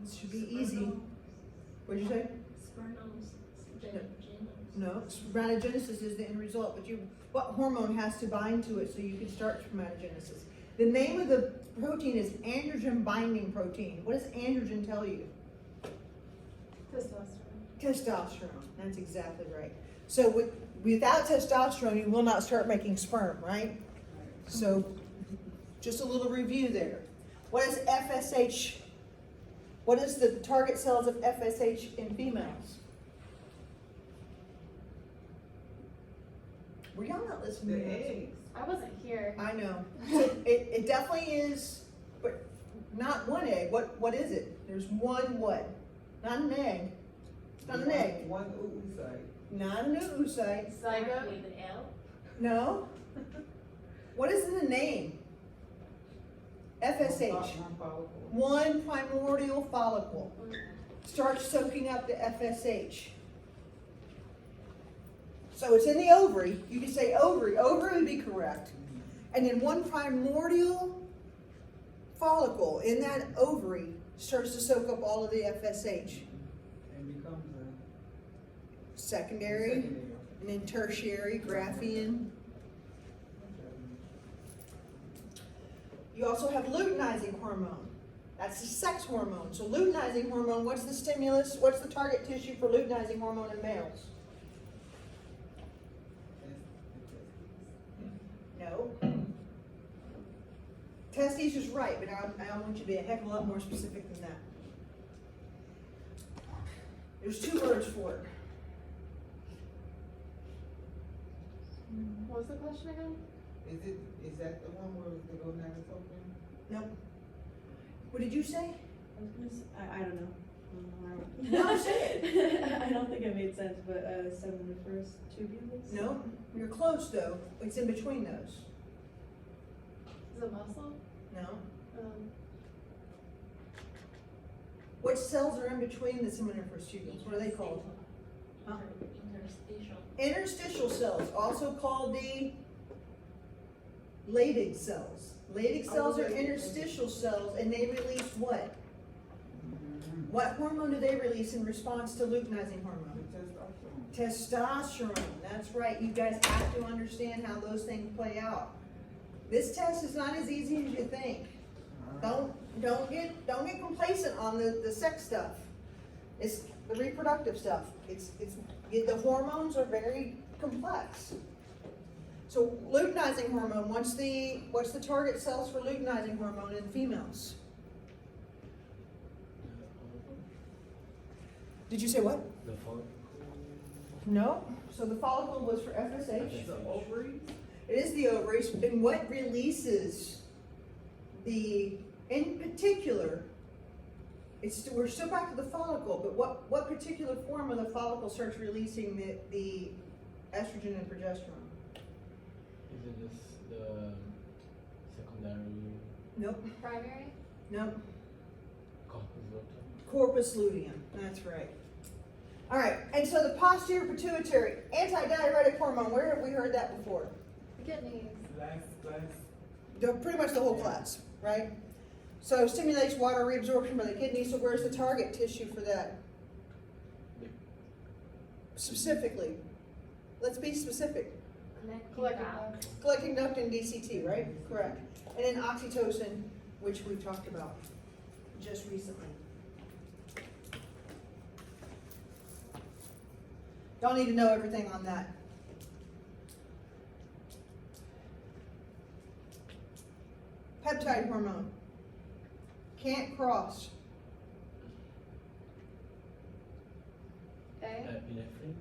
Speaker 1: This should be easy. What'd you say? No, spermatogenesis is the end result, but what hormone has to bind to it so you can start spermatogenesis? The name of the protein is androgen binding protein. What does androgen tell you?
Speaker 3: Testosterone.
Speaker 1: Testosterone, that's exactly right. So without testosterone, you will not start making sperm, right? So just a little review there. What is FSH? What is the target cells of FSH in females? Were y'all not
Speaker 5: the
Speaker 1: listening? to
Speaker 5: eggs.
Speaker 3: I wasn't here.
Speaker 1: I know. So it definitely is, but not one egg. What is it? There's one what? Not an egg. It's not an egg.
Speaker 5: One oocyte.
Speaker 1: Not an oocyte.
Speaker 3: Zygote.
Speaker 1: No. What is in the name? FSH.
Speaker 5: One follicle.
Speaker 1: One primordial follicle. Starts soaking up the FSH. So it's in the ovary. You can say ovary. Ovary would be correct. And then one primordial follicle in that ovary starts to soak up all of the FSH.
Speaker 5: And becomes
Speaker 1: Secondary, and then tertiary, Graphian. You also have luteinizing hormone. That's the sex hormone. So luteinizing hormone, what's the stimulus? What's the target tissue for luteinizing hormone in males? No. Testes is right, but I want you to be a heck of a lot more specific than that. There's two words for it.
Speaker 3: What was the question again?
Speaker 5: Is that the one where the gonadotropin?
Speaker 1: Nope. What did you say?
Speaker 6: I don't know.
Speaker 1: No, say it.
Speaker 6: I don't think it made sense, but seminiferous tubules?
Speaker 1: No, you're close though. It's in between those.
Speaker 3: Is it muscle?
Speaker 1: No.
Speaker 3: Um,
Speaker 1: Which cells are in between the seminiferous tubules? What are they called? Huh? Interstitial cells, also called the Leydig cells. Leydig cells are interstitial cells, and they release what? What hormone do they release in response to luteinizing hormone? Testosterone. That's right. You guys have to understand how those things play out. This test is not as easy as you think. Don't get complacent on the sex stuff. It's the reproductive stuff. The hormones are very complex. So luteinizing hormone, what's the target cells for luteinizing hormone in females? Did you say what?
Speaker 4: The follicle.
Speaker 1: No. So the follicle was for FSH.
Speaker 5: The ovaries?
Speaker 1: It is the ovaries, and what releases in particular, we're still back to the follicle, but what particular form of the follicle starts releasing the estrogen and progesterone?
Speaker 4: Is it just the secondary
Speaker 1: Nope,
Speaker 3: primary?
Speaker 1: nope.
Speaker 4: corpus luteum?
Speaker 1: Corpus luteum, that's right. All right, and so the posterior pituitary, antidiuretic hormone, where have we heard that before?
Speaker 3: The kidneys.
Speaker 1: Pretty much the whole class, right? So stimulates water reabsorption by the kidney, so where's the target tissue for that? Specifically. Let's be specific.
Speaker 3: Collecting
Speaker 7: back.
Speaker 3: ducts.
Speaker 1: Collecting duct and DCT, right? Correct. And then oxytocin, which we've talked about just recently. Y'all need to know everything on that. Peptide hormone. Can't cross.
Speaker 3: A.
Speaker 4: Epinephrine.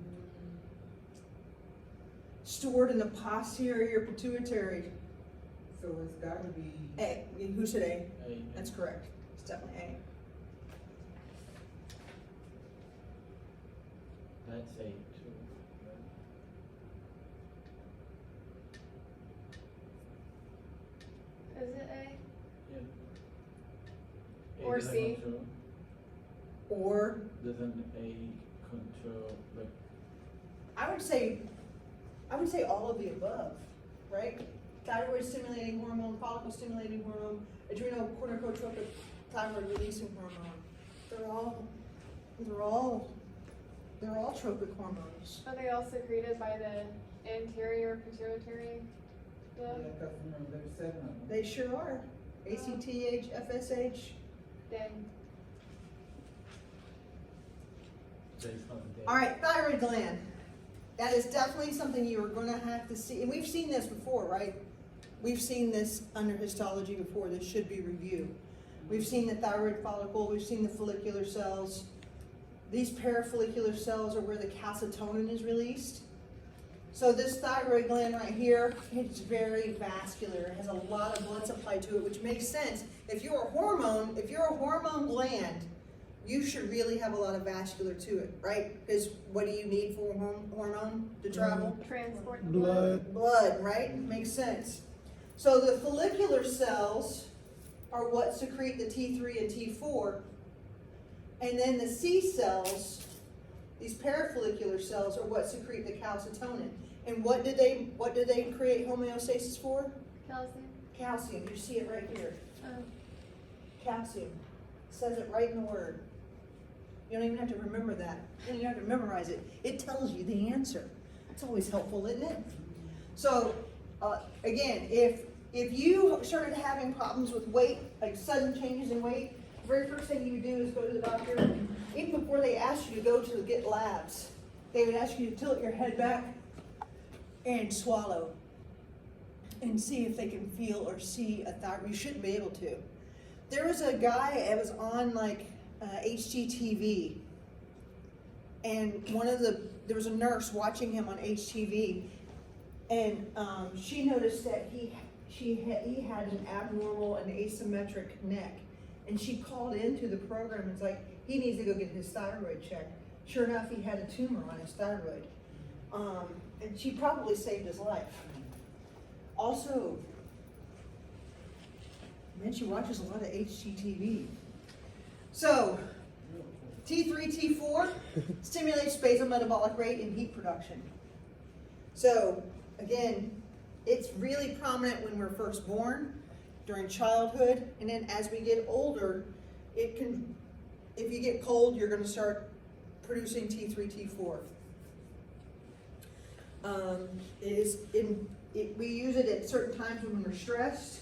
Speaker 1: Stored in the posterior pituitary.
Speaker 5: So it's gotta be,
Speaker 1: A. Who said A?
Speaker 4: A.
Speaker 1: That's correct. It's definitely A.
Speaker 4: That's A too.
Speaker 3: Is it A?
Speaker 4: Yeah. A
Speaker 3: Or
Speaker 4: doesn't
Speaker 3: C.
Speaker 4: control-
Speaker 1: Or
Speaker 4: Doesn't A control, like,
Speaker 1: I would say all of the above, right? Thyroid stimulating hormone, follicle stimulating hormone, adrenocorticotropic thyroid releasing hormone. They're all tropic hormones.
Speaker 3: Are they all secreted by the anterior pituitary?
Speaker 5: yeah,
Speaker 3: The
Speaker 5: cause remember, there's 7 of them.
Speaker 1: They sure are. ACTH, FSH.
Speaker 3: then
Speaker 4: there is not there.
Speaker 1: All right, thyroid gland. That is definitely something you are gonna have to see, and we've seen this before, right? We've seen this under histology before, this should be reviewed. We've seen the thyroid follicle, we've seen the follicular cells. These parafollicular cells are where the calcitonin is released. So this thyroid gland right here, it's very vascular, it has a lot of blood supply to it, which makes sense. If you're a hormone gland, you should really have a lot of vascular to it, right? Because what do you need for a hormone to travel?
Speaker 3: transport the blood.
Speaker 1: Blood, right? Makes sense. So the follicular cells are what secrete the T3 and T4. And then the C cells, these parafollicular cells, are what secrete the calcitonin. And what do they create homeostasis for?
Speaker 3: Calcium.
Speaker 1: Calcium. You see it right here.
Speaker 3: Oh.
Speaker 1: Calcium. It says it right in the word. You don't even have to remember that. You don't even have to memorize it. It tells you the answer. It's always helpful, isn't it? So, again, if you started having problems with weight, like sudden changes in weight, the very first thing you would do is go to the doctor. Even before they ask you to go to get labs, they would ask you to tilt your head back and swallow and see if they can feel or see a thyroid. You shouldn't be able to. There was a guy that was on HGTV, and there was a nurse watching him on HTV, and she noticed that he had an abnormal and asymmetric neck, and she called into the program and was like, he needs to go get his thyroid checked. Sure enough, he had a tumor on his thyroid, and she probably saved his life. Also, man, she watches a lot of HGTV. So, T3, T4 stimulates basal metabolic rate and heat production. So, again, it's really prominent when we're first born, during childhood, and then as we get older, if you get cold, you're going to start producing T3, T4. We use it at certain times when we're stressed,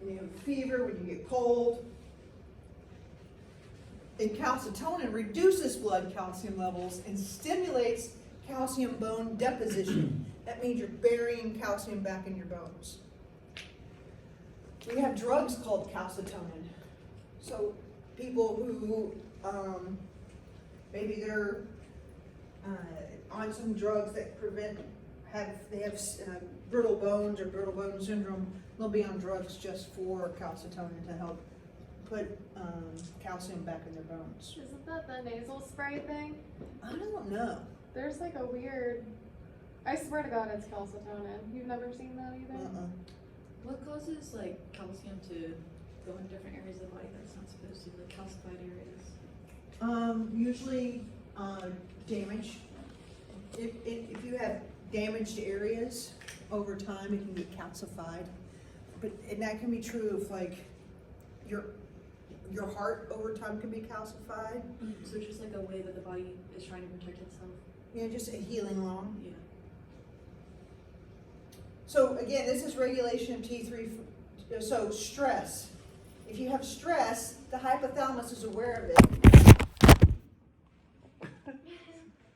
Speaker 1: when you have fever, when you get cold. And calcitonin reduces blood calcium levels and stimulates calcium bone deposition. That means you're burying calcium back in your bones. We have drugs called calcitonin. So people who maybe they're on some drugs that they have brittle bones or brittle bone syndrome, they'll be on drugs just for calcitonin to help put calcium back in their bones.
Speaker 3: Isn't that the nasal spray thing?
Speaker 1: I don't know.
Speaker 3: There's like a weird, I swear to God it's calcitonin. You've never seen that either?
Speaker 6: What causes like calcium to go in different areas of the body that's not supposed to, like calcified areas?
Speaker 1: Usually damage. If you have damaged areas over time, it can get calcified. And that can be true if like your heart over time can be calcified.
Speaker 6: So it's just like a way that the body is trying to protect itself.
Speaker 1: Yeah, just a healing along.
Speaker 6: Yeah.
Speaker 1: So again, this is regulation of T3, so stress. If you have stress, the hypothalamus is aware of it.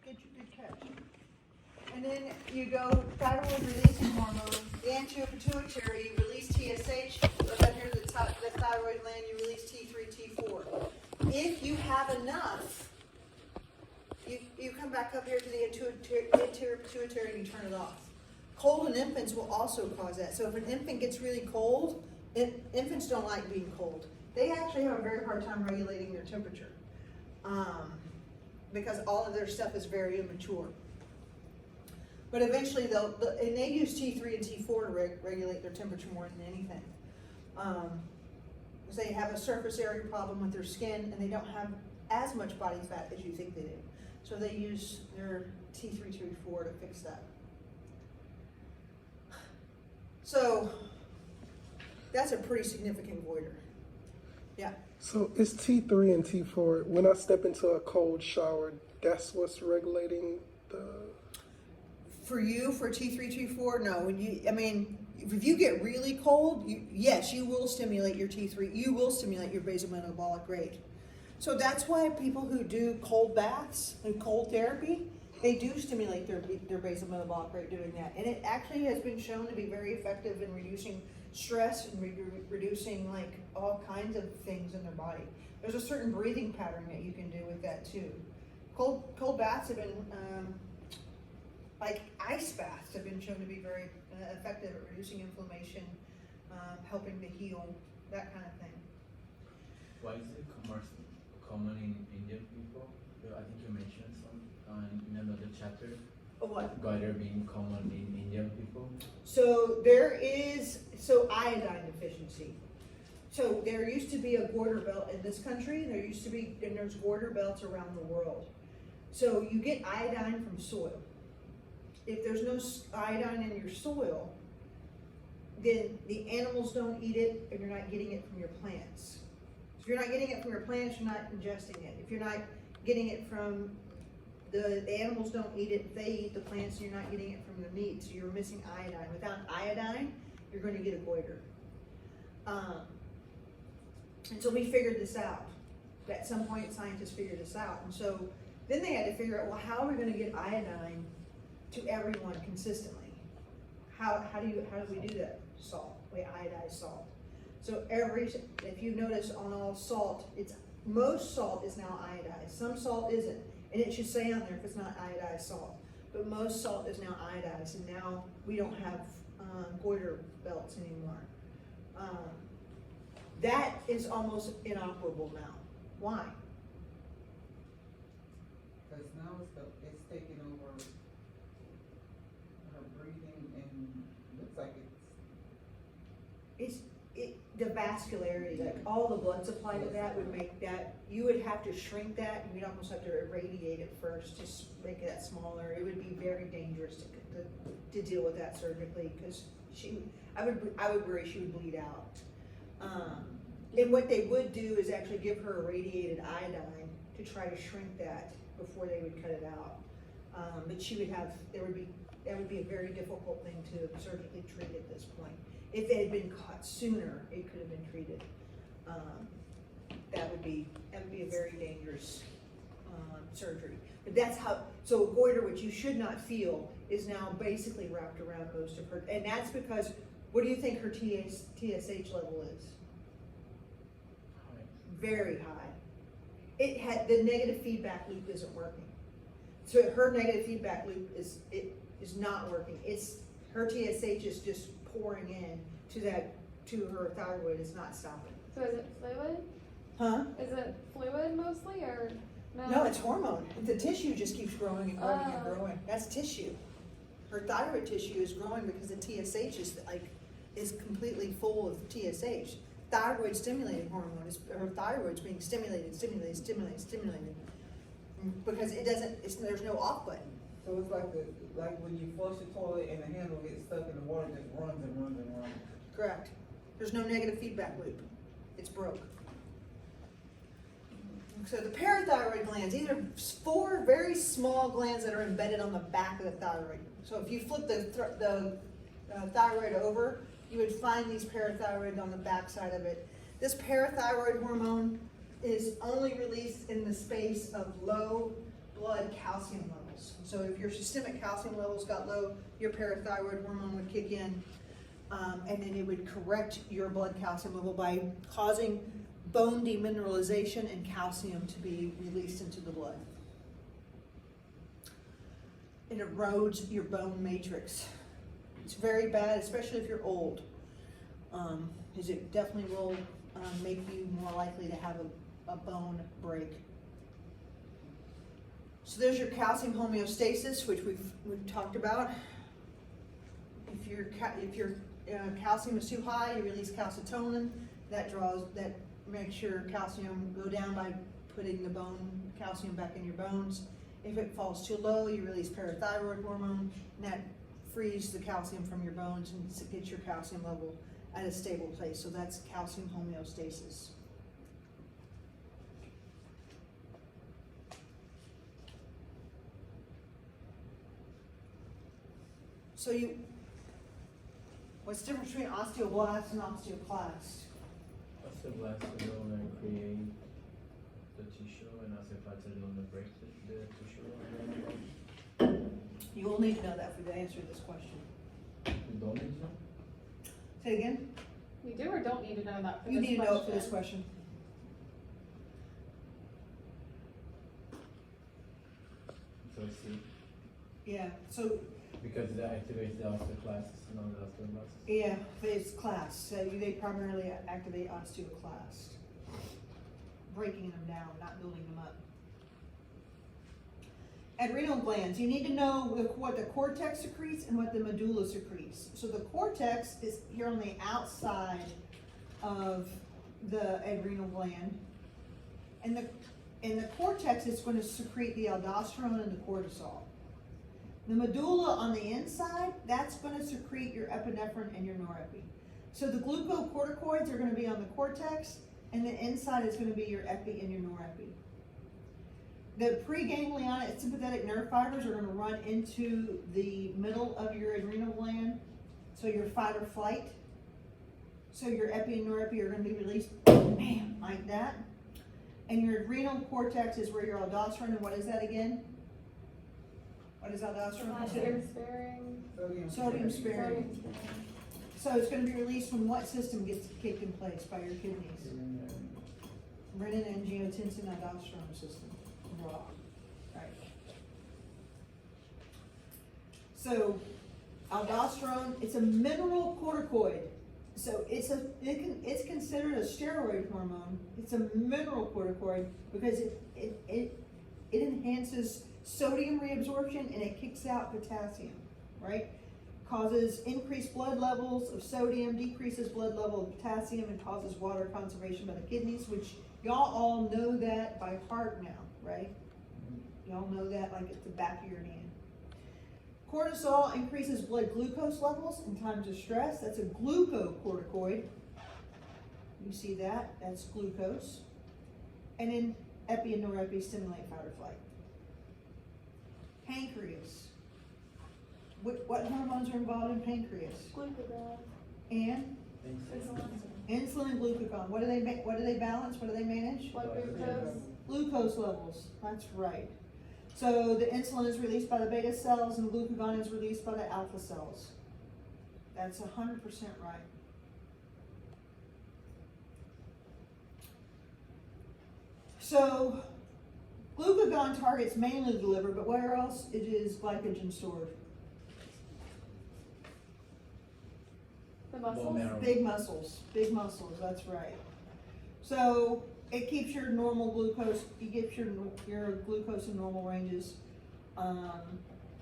Speaker 1: Good catch. And then you go thyroid releasing hormone, the anterior pituitary, you release TSH, up here to the top, the thyroid gland, you release T3, T4. If you have enough, you come back up here to the anterior pituitary and you turn it off. Cold in infants will also cause that. So if an infant gets really cold, infants don't like being cold. They actually have a very hard time regulating their temperature because all of their stuff is very immature. But eventually and they use T3 and T4 to regulate their temperature more than anything. Because they have a surface area problem with their skin and they don't have as much body fat as you think they do. So they use their T3, T4 to fix that. So that's a pretty significant goiter. Yeah.
Speaker 7: So it's T3 and T4. When I step into a cold shower, that's what's regulating the.
Speaker 1: For you, for T3, T4, no. If you get really cold, yes, you will stimulate your T3. You will stimulate your basal metabolic rate. So that's why people who do cold baths and cold therapy, they do stimulate their basal metabolic rate doing that. And it actually has been shown to be very effective in reducing stress and reducing like all kinds of things in their body. There's a certain breathing pattern that you can do with that too. Cold baths have been, like ice baths have been shown to be very effective at reducing inflammation, helping to heal, that kind of thing.
Speaker 4: Why is it common in Indian people? I think you mentioned some in another chapter.
Speaker 1: What?
Speaker 4: Goiter being common in Indian people.
Speaker 1: So iodine deficiency. So there used to be a goiter belt in this country, and there's goiter belts around the world. So you get iodine from soil. If there's no iodine in your soil, then the animals don't eat it, and you're not getting it from your plants. So if you're not getting it from your plants, you're not ingesting it. If you're not getting it from the animals don't eat it, they eat the plants, and you're not getting it from the meat, so you're missing iodine. Without iodine, you're going to get a goiter. And so we figured this out. At some point, scientists figured this out. And so then they had to figure out, well, how are we going to get iodine to everyone consistently? How do we do that? Salt. We iodize salt. So if you notice on all salt, most salt is now iodized. Some salt isn't. And it should say on there if it's not iodized salt. But most salt is now iodized, and now we don't have goiter belts anymore. That is almost inoperable now. Why?
Speaker 5: Because now it's taking over her breathing, and looks like
Speaker 1: The vascularity, like all the blood supply to that would make that, you would have to shrink that, and you'd almost have to irradiate it first, just make that smaller. It would be very dangerous to deal with that surgically, because I would worry she would bleed out. And what they would do is actually give her irradiated iodine to try to shrink that before they would cut it out. But that would be a very difficult thing to surgically treat at this point. If it had been caught sooner, it could have been treated. That would be a very dangerous surgery. But that's so goiter, which you should not feel, is now basically wrapped around most of her. And that's because, what do you think her TSH level is? Very high. The negative feedback loop isn't working. So her negative feedback loop is not working. Her TSH is just pouring in to her thyroid. It's not stopping.
Speaker 3: So is it fluid?
Speaker 1: Huh?
Speaker 3: Is it fluid mostly, or no?
Speaker 1: No, it's hormone. The tissue just keeps growing and growing and growing. That's tissue. Her thyroid tissue is growing because the TSH is completely full of TSH. Thyroid stimulating hormone her thyroid's being stimulated because there's no off button.
Speaker 5: so it's like when you flush the toilet and the handle gets stuck in the water, it just runs and runs and runs.
Speaker 1: Correct. There's no negative feedback loop. It's broke. So the parathyroid glands, these are 4 very small glands that are embedded on the back of the thyroid. So if you flip the thyroid over, you would find these parathyroid on the backside of it. This parathyroid hormone is only released in the space of low blood calcium levels. So if your systemic calcium levels got low, your parathyroid hormone would kick in, and then it would correct your blood calcium level by causing bone demineralization and calcium to be released into the blood. It erodes your bone matrix. It's very bad, especially if you're old, because it definitely will make you more likely to have a bone break. So there's your calcium homeostasis, which we've talked about. If your calcium is too high, you release calcitonin. That makes your calcium go down by putting the bone calcium back in your bones. If it falls too low, you release parathyroid hormone, and that frees the calcium from your bones and gets your calcium level at a stable place. So that's calcium homeostasis. So what's the difference between osteoblast and osteoclast?
Speaker 4: Osteoblasts are going to create the tissue, and osteoclasts are going to break the tissue.
Speaker 1: You will need to know that for the answer to this question.
Speaker 4: You don't need to know?
Speaker 1: Say it again.
Speaker 3: You do or don't need to know that for
Speaker 1: You
Speaker 3: this
Speaker 1: need to
Speaker 3: question?
Speaker 1: know it for this question.
Speaker 4: So see,
Speaker 1: Yeah, so,
Speaker 4: because it activates the osteoclasts, not the osteoblasts.
Speaker 1: yeah, it's class. So they primarily activate osteoclast. Breaking them down, not building them up. Adrenal glands. You need to know what the cortex secretes and what the medulla secretes. So the cortex is here on the outside of the adrenal gland. And the cortex is going to secrete the aldosterone and the cortisol. The medulla on the inside, that's going to secrete your epinephrine and your norepinephrine. So the glucocorticoids are going to be on the cortex, and the inside is going to be your epi and your norepinephrine. The preganglionic sympathetic nerve fibers are going to run into the middle of your adrenal gland, so your fight or flight. So your epi and norepinephrine are going to be released, bam, like that. And your adrenal cortex is where your aldosterone, and what is that again? What is aldosterone?
Speaker 3: Sodium sparing.
Speaker 1: Sodium sparing. So it's going to be released when what system gets kicked in place by your kidneys? Renin, angiotensin, aldosterone system. Raw. Right. So aldosterone, it's a mineral corticoid. So it's considered a steroid hormone. It's a mineral corticoid because it enhances sodium reabsorption and it kicks out potassium, right? Causes increased blood levels of sodium, decreases blood level of potassium, and causes water conservation by the kidneys, which y'all all know that by heart now, right? Y'all know that like at the back of your hand. Cortisol increases blood glucose levels in times of stress. That's a glucocorticoid. You see that? That's glucose. And then epi and norepi stimulate fight or flight. Pancreas. What hormones are involved in pancreas?
Speaker 3: Glucagon.
Speaker 1: And insulin and glucagon. What do they balance? What do they manage?
Speaker 3: Blood glucose.
Speaker 1: Glucose levels. That's right. So the insulin is released by the beta cells and glucagon is released by the alpha cells. That's 100% right. So glucagon targets mainly the liver, but where else it is glycogen stored?
Speaker 3: The
Speaker 4: Bone
Speaker 3: muscles.
Speaker 4: marrow.
Speaker 1: Big muscles, that's right. So it keeps your normal glucose, you get your glucose in normal ranges.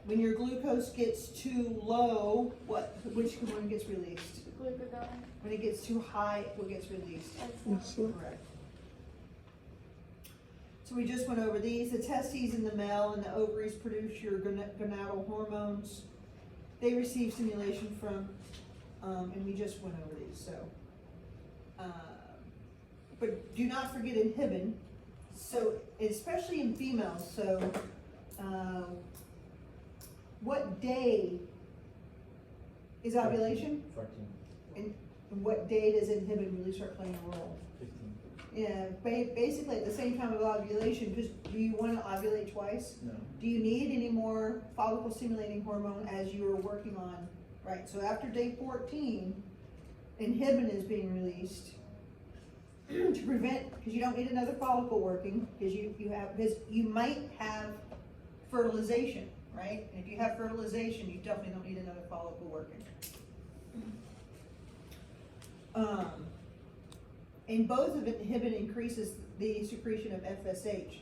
Speaker 1: When your glucose gets too low, which one gets released?
Speaker 3: Glucagon.
Speaker 1: When it gets too high, what gets released?
Speaker 7: Yes, sir.
Speaker 1: Correct. So we just went over these. The testes in the male and the ovaries produce your gonadal hormones. They receive stimulation from, and we just went over these, so. But do not forget inhibin. So, especially in females, so, what day is ovulation?
Speaker 4: 14,
Speaker 1: And what day does inhibin really start playing a role?
Speaker 4: 15.
Speaker 1: Yeah, basically at the same time of ovulation, because do you want to ovulate twice?
Speaker 4: No.
Speaker 1: Do you need any more follicle stimulating hormone as you are working on, right, so after day 14, inhibin is being released to prevent, because you don't need another follicle working, because you might have fertilization, right? And if you have fertilization, you definitely don't need another follicle working. And both of it, inhibin increases the secretion of FSH.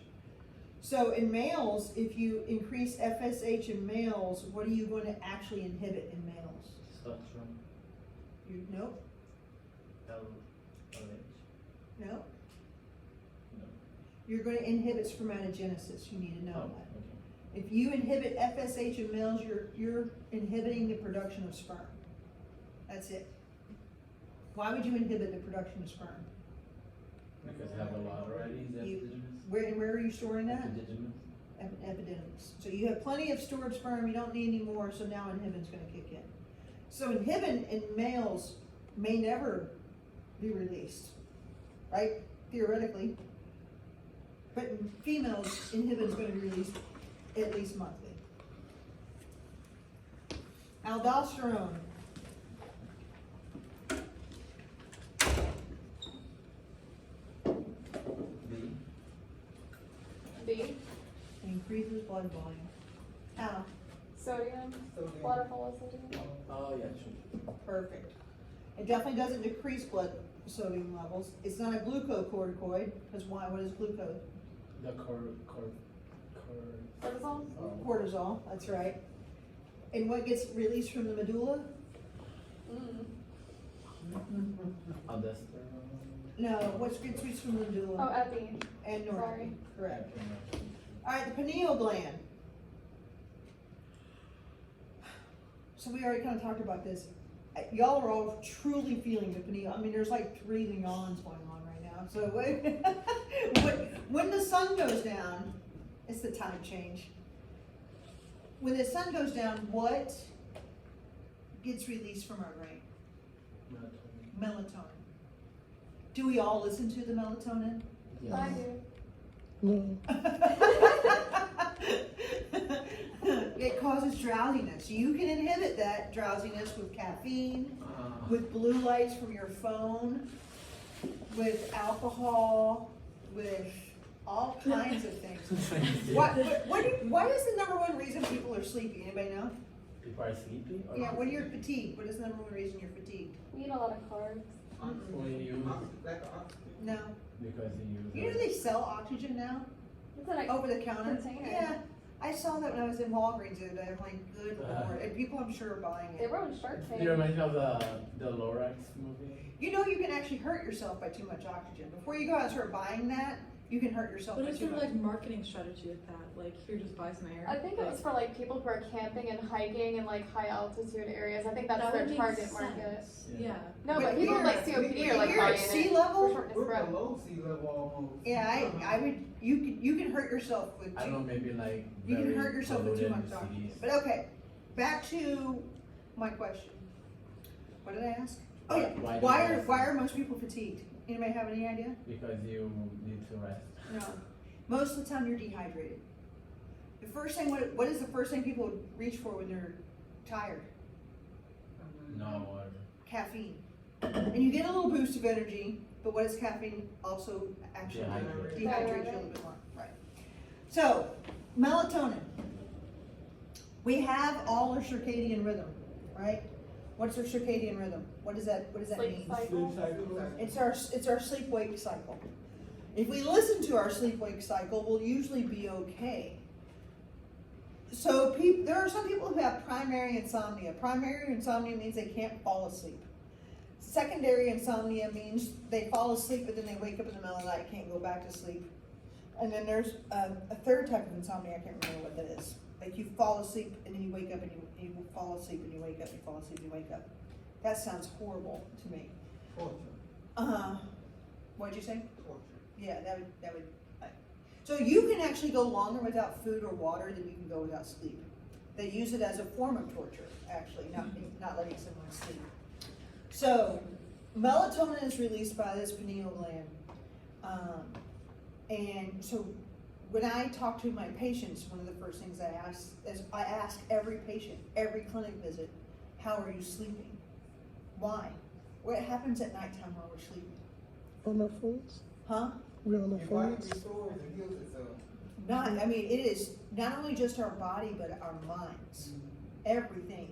Speaker 1: So in males, if you increase FSH in males, what are you going to actually inhibit in males?
Speaker 4: Testosterone.
Speaker 1: Nope,
Speaker 4: LH.
Speaker 1: no.
Speaker 4: No.
Speaker 1: You're going to inhibit spermatogenesis. You need to know
Speaker 4: Oh,
Speaker 1: that.
Speaker 4: okay.
Speaker 1: If you inhibit FSH in males, you're inhibiting the production of sperm. That's it. Why would you inhibit the production of sperm?
Speaker 4: Because I have a lot already. Is that
Speaker 1: You-
Speaker 4: indigenous?
Speaker 1: Where are you storing that?
Speaker 4: Indigenous.
Speaker 1: Epididymis. So you have plenty of stored sperm, you don't need any more, so now inhibin's gonna kick in. So inhibin in males may never be released, right? Theoretically. But in females, inhibin's gonna be released at least monthly. Aldosterone.
Speaker 4: B.
Speaker 3: B,
Speaker 1: Increases blood volume. How?
Speaker 3: sodium,
Speaker 5: Sodium.
Speaker 3: waterfall sodium.
Speaker 4: Oh yeah, sure.
Speaker 1: Perfect. It definitely doesn't decrease blood sodium levels. It's not a glucocorticoid, because why? What is glucose?
Speaker 4: The
Speaker 3: Cortisol?
Speaker 1: Cortisol, that's right. And what gets released from the medulla?
Speaker 4: aldosterone.
Speaker 1: No, what gets released from the
Speaker 3: Oh,
Speaker 1: medulla?
Speaker 3: epi.
Speaker 1: And
Speaker 3: sorry.
Speaker 1: norepinephrine, correct. All right, the pineal gland. So we already kind of talked about this. Y'all are all truly feeling the pineal. I mean, there's like 3 yawns going on right now. So when the sun goes down, it's the time change. When the sun goes down, what gets released from our brain? Melatonin. Do we all listen to the melatonin?
Speaker 3: I do.
Speaker 7: No.
Speaker 1: It causes drowsiness. You can inhibit that drowsiness with caffeine, with blue lights from your phone, with alcohol, with all kinds of things. Why is the number one reason people are sleepy? Anybody know?
Speaker 4: People are sleepy? Or
Speaker 1: Yeah, when you're fatigued, what is the number one reason you're fatigued?
Speaker 3: We eat a lot of carbs.
Speaker 4: When you,
Speaker 5: Like oxygen.
Speaker 1: No.
Speaker 4: because you
Speaker 1: You know they sell oxygen now?
Speaker 3: It's in a
Speaker 1: Over the counter?
Speaker 3: container.
Speaker 1: Yeah. I saw that when I was in Walgreens the other day. I'm like, good lord. And people I'm sure are buying
Speaker 3: They
Speaker 1: it.
Speaker 3: were on Shark Tank.
Speaker 4: You remind me of the Lorax movie.
Speaker 1: You know you can actually hurt yourself by too much oxygen. Before you go out and start buying that, you can hurt yourself
Speaker 6: What
Speaker 1: by
Speaker 6: is
Speaker 1: too
Speaker 6: their
Speaker 1: much.
Speaker 6: like marketing strategy with that? Like here, just buy some air.
Speaker 3: I think it was for like people who are camping and hiking in like high altitude areas. I think that's
Speaker 6: That
Speaker 3: their
Speaker 6: would make
Speaker 3: target market.
Speaker 6: sense.
Speaker 4: Yeah.
Speaker 6: Yeah.
Speaker 3: No,
Speaker 1: But
Speaker 3: but people with like
Speaker 1: here-
Speaker 3: COPD are like
Speaker 1: here at
Speaker 3: buying
Speaker 1: sea
Speaker 3: it
Speaker 1: level,
Speaker 3: for shortness
Speaker 5: We're
Speaker 3: breath.
Speaker 5: below sea level almost.
Speaker 1: Yeah, I would, you can hurt yourself with
Speaker 4: I don't know, maybe like.
Speaker 1: you can
Speaker 4: very
Speaker 1: hurt yourself with too
Speaker 4: polluted
Speaker 1: much oxygen.
Speaker 4: cities.
Speaker 1: But okay, back to my question. What did I ask? Oh yeah, why are most people fatigued? Anybody have any idea?
Speaker 4: Because you need to rest.
Speaker 1: No. Most of the time you're dehydrated. The first thing, what is the first thing people reach for when they're tired?
Speaker 4: No water.
Speaker 1: Caffeine. And you get a little boost of energy, but what does caffeine also actually do?
Speaker 4: Dehydrate.
Speaker 1: Dehydrate you a little bit more, right. So, melatonin. We have all our circadian rhythm, right? What's our circadian rhythm? What does that
Speaker 3: Sleep
Speaker 1: mean?
Speaker 3: cycle.
Speaker 1: It's our sleep-wake cycle. If we listen to our sleep-wake cycle, we'll usually be okay. So there are some people who have primary insomnia. Primary insomnia means they can't fall asleep. Secondary insomnia means they fall asleep, but then they wake up in the middle of the night, can't go back to sleep. And then there's a third type of insomnia, I can't remember what that is. Like you fall asleep and then you wake up and you fall asleep and you wake up, you fall asleep and you wake up. That sounds horrible to me.
Speaker 5: Torture.
Speaker 1: What'd you say?
Speaker 5: Torture.
Speaker 1: Yeah, that would. So you can actually go longer without food or water than you can go without sleep. They use it as a form of torture, actually, not letting someone sleep. So, melatonin is released by this pineal gland. And so, when I talk to my patients, one of the first things I ask is, I ask every patient, every clinic visit, how are you sleeping? Why? What happens at nighttime while we're sleeping?
Speaker 7: On our phones?
Speaker 1: Huh?
Speaker 7: We're on our
Speaker 5: Your body
Speaker 7: phones?
Speaker 5: restores and heals itself.
Speaker 1: I mean, it is not only just our body, but our minds. Everything.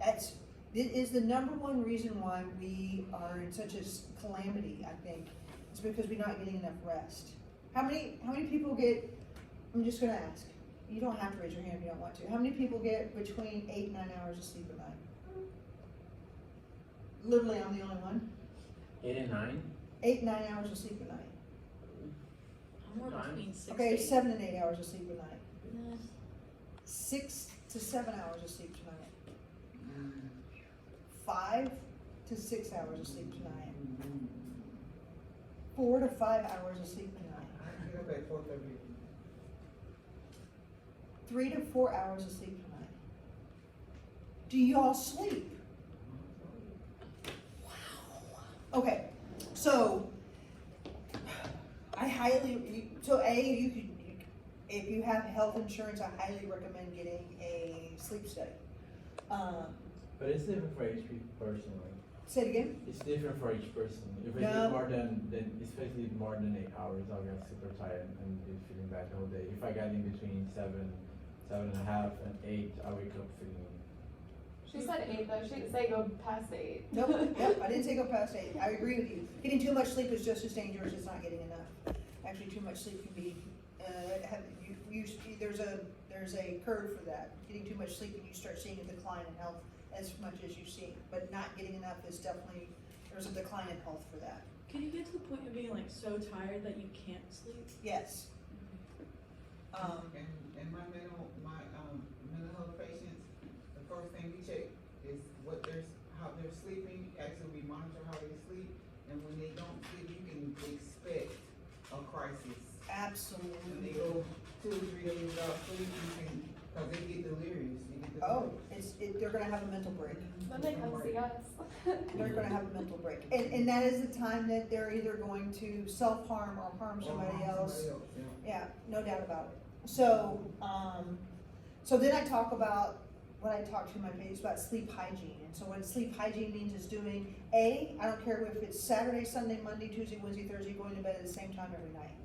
Speaker 1: It is the number one reason why we are in such a calamity, I think. It's because we're not getting enough rest. How many people get, I'm just gonna ask, you don't have to raise your hand if you don't want to. How many people get between 8 and 9 hours of sleep a night? Literally, I'm the only one.
Speaker 2: 8 and 9?
Speaker 1: 8, 9 hours of sleep a night.
Speaker 6: I'm more between 6
Speaker 1: Okay,
Speaker 6: to 8.
Speaker 1: 7 and 8 hours of sleep a night.
Speaker 6: Nah.
Speaker 1: 6 to 7 hours of sleep tonight. 5 to 6 hours of sleep tonight. 4 to 5 hours of sleep tonight.
Speaker 5: I get up at 4:30.
Speaker 1: 3 to 4 hours of sleep tonight. Do y'all sleep? Wow. Okay, so I highly, if you have health insurance, I highly recommend getting a sleep study.
Speaker 4: But it's different for each person, right?
Speaker 1: Say it again?
Speaker 4: It's different for each person. If
Speaker 1: No.
Speaker 4: it's more than especially more than 8 hours, I'll get super tired and be feeling bad the whole day. If I get in between 7.5 and 8, I wake up feeling.
Speaker 3: She said 8 though, she didn't say go past 8.
Speaker 1: Nope, yep, I didn't say go past 8. I agree with you. Getting too much sleep is just as dangerous as not getting enough. Actually, too much sleep can be, there's a curve for that. Getting too much sleep and you start seeing a decline in health as much as you see. But not getting enough is definitely, there's a decline in health for that.
Speaker 6: Can you get to the point of being like so tired that you can't sleep?
Speaker 1: Yes.
Speaker 5: And my mental health patients, the first thing we check is how they're sleeping. Actually, we monitor how they sleep, and when they don't sleep, you can expect a crisis. When they
Speaker 1: Absolutely.
Speaker 5: go 2 or 3 days without sleep, because they get delirious.
Speaker 1: Oh, they're gonna have a mental break.
Speaker 3: Then they come see us.
Speaker 1: They're gonna have a mental break. And that is the time that they're either going to self-harm or harm somebody else. Yeah, no doubt about it. So, so then I talk about, when I talk to my patients about sleep hygiene. And so what sleep hygiene means is doing, I don't care if it's Saturday, Sunday, Monday, Tuesday, Wednesday, Thursday, going to bed at the same time every night.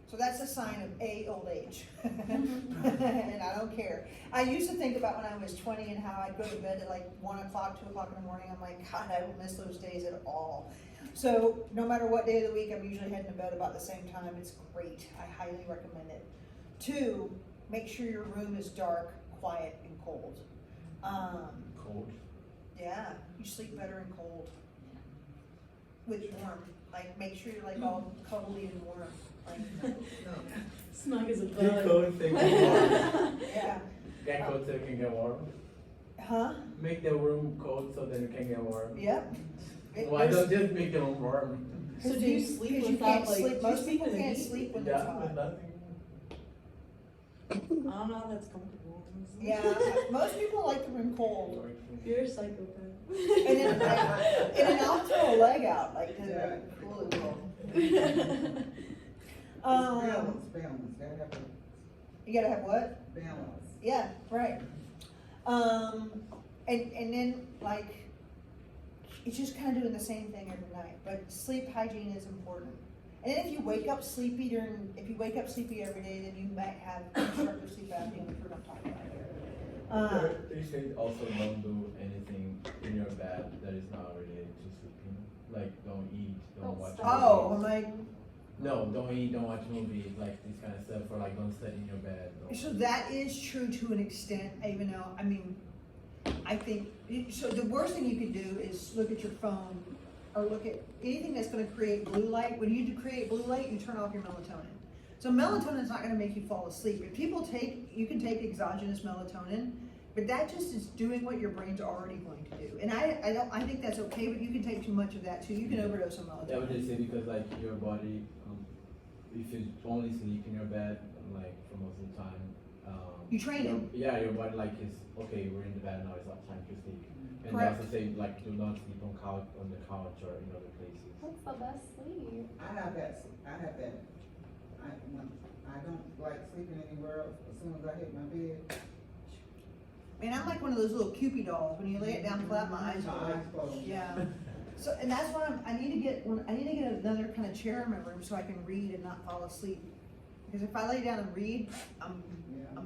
Speaker 1: So that's a sign of old age. And I don't care. I used to think about when I was 20 and how I'd go to bed at like 1 o'clock, 2 o'clock in the morning. I'm like, God, I will miss those days at all. So no matter what day of the week, I'm usually heading to bed about the same time. It's great. I highly recommend it. 2, make sure your room is dark, quiet, and cold.
Speaker 4: Cold.
Speaker 1: Yeah, you sleep better in cold. With warm, like make sure you're like all cuddly and warm. Like,
Speaker 6: Snug as a
Speaker 4: Get
Speaker 6: bug.
Speaker 4: cold, take it warm.
Speaker 1: yeah.
Speaker 4: Get cold so it can get warm.
Speaker 1: Huh?
Speaker 4: Make the room cold so that it can get warm.
Speaker 1: Yep.
Speaker 4: Why don't just make the room warm?
Speaker 6: So do you sleep
Speaker 1: Because you
Speaker 6: without,
Speaker 1: can't
Speaker 6: like,
Speaker 1: sleep.
Speaker 6: do you
Speaker 1: Most
Speaker 6: sleep
Speaker 1: people
Speaker 6: in the
Speaker 1: can't
Speaker 6: heat?
Speaker 1: sleep when they're
Speaker 4: Yeah, with
Speaker 1: hot.
Speaker 4: nothing.
Speaker 6: I don't know, that's comfortable.
Speaker 1: Yeah, most people like the room cold.
Speaker 6: You're a psychopath.
Speaker 1: And then I'll throw a leg out, like, to
Speaker 5: Yeah.
Speaker 1: cool it down.
Speaker 5: Balance, gotta have
Speaker 1: You gotta have what?
Speaker 5: a balance.
Speaker 1: Yeah, right. And then like, it's just kind of doing the same thing every night, but sleep hygiene is important. And then if you wake up sleepy every day, then you might have obstructive sleep apnea, which we're not talking about here.
Speaker 4: They say also don't do anything in your bed that is not related to sleeping. Like don't eat, don't watch movies.
Speaker 1: Oh, am I,
Speaker 4: No, don't eat, don't watch movies, like this kind of stuff, or like don't study in your bed. Don't-
Speaker 1: so that is true to an extent, even though, I mean, I think, so the worst thing you could do is look at your phone or look at anything that's gonna create blue light. When you do create blue light, you turn off your melatonin. So melatonin is not gonna make you fall asleep. If people you can take exogenous melatonin, but that just is doing what your brain's already going to do. And I think that's okay, but you can take too much of that too. You can overdose on
Speaker 4: That would
Speaker 1: melatonin.
Speaker 4: they say because like your body, if you only sleep in your bed, like for most of the time,
Speaker 1: You train
Speaker 4: your-
Speaker 1: him.
Speaker 4: Yeah, your body like is, okay, we're in the bed now, it's not time to sleep. And they
Speaker 1: Correct.
Speaker 4: also say like do not sleep on the couch or in other places.
Speaker 3: What's the best sleep?
Speaker 5: I have that, I don't like sleeping anywhere else as soon as I hit my bed.
Speaker 1: Man, I'm like one of those little Cupid dolls. When you lay it down flat, my eyes
Speaker 5: My
Speaker 1: are
Speaker 5: eyes closed.
Speaker 1: Yeah. So, and that's why I need to get another kind of chair in my room so I can read and not fall asleep. Because if I lay down and read, I'm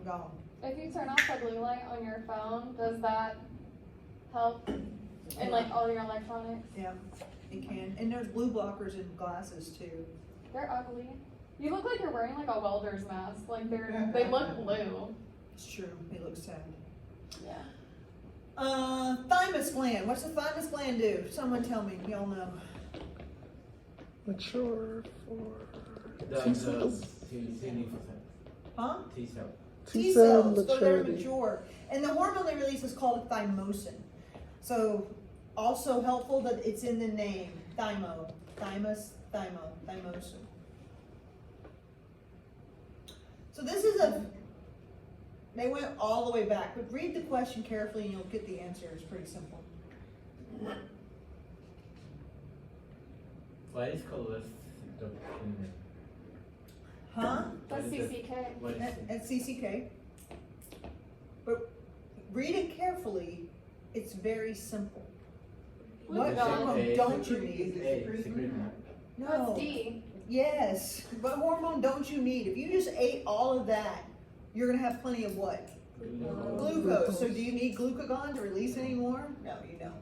Speaker 1: gone.
Speaker 3: If you turn off the blue light on your phone, does that help in like all your electronics?
Speaker 1: Yeah, it can. And there's blue blockers in glasses too.
Speaker 3: They're ugly. You look like you're wearing like a welder's mask. Like they look blue.
Speaker 1: It's true. It looks sad.
Speaker 3: Yeah.
Speaker 1: Thymus gland. What's the thymus gland do? Someone tell me. Y'all know.
Speaker 7: Mature for
Speaker 4: The
Speaker 7: T cells.
Speaker 4: T lymphocytes.
Speaker 1: Huh?
Speaker 4: T cells.
Speaker 1: T cells. So they're mature. And the hormone they release is called thymosin. So also helpful that it's in the name. Thymo. Thymus. Thymosin. So this is they went all the way back, but read the question carefully and you'll get the answer. It's pretty simple.
Speaker 4: Why is cholesterol?
Speaker 1: Huh?
Speaker 3: That's
Speaker 4: What is it?
Speaker 3: CCK.
Speaker 4: What is it?
Speaker 1: At CCK. But read it carefully. It's very simple. What
Speaker 3: Glucagon.
Speaker 1: hormone don't you need?
Speaker 4: Secretin.
Speaker 1: No.
Speaker 3: That's D.
Speaker 1: Yes. What hormone don't you need? If you just ate all of that, you're gonna have plenty of what? Glucose. So do you need glucagon to release any more? No, you don't.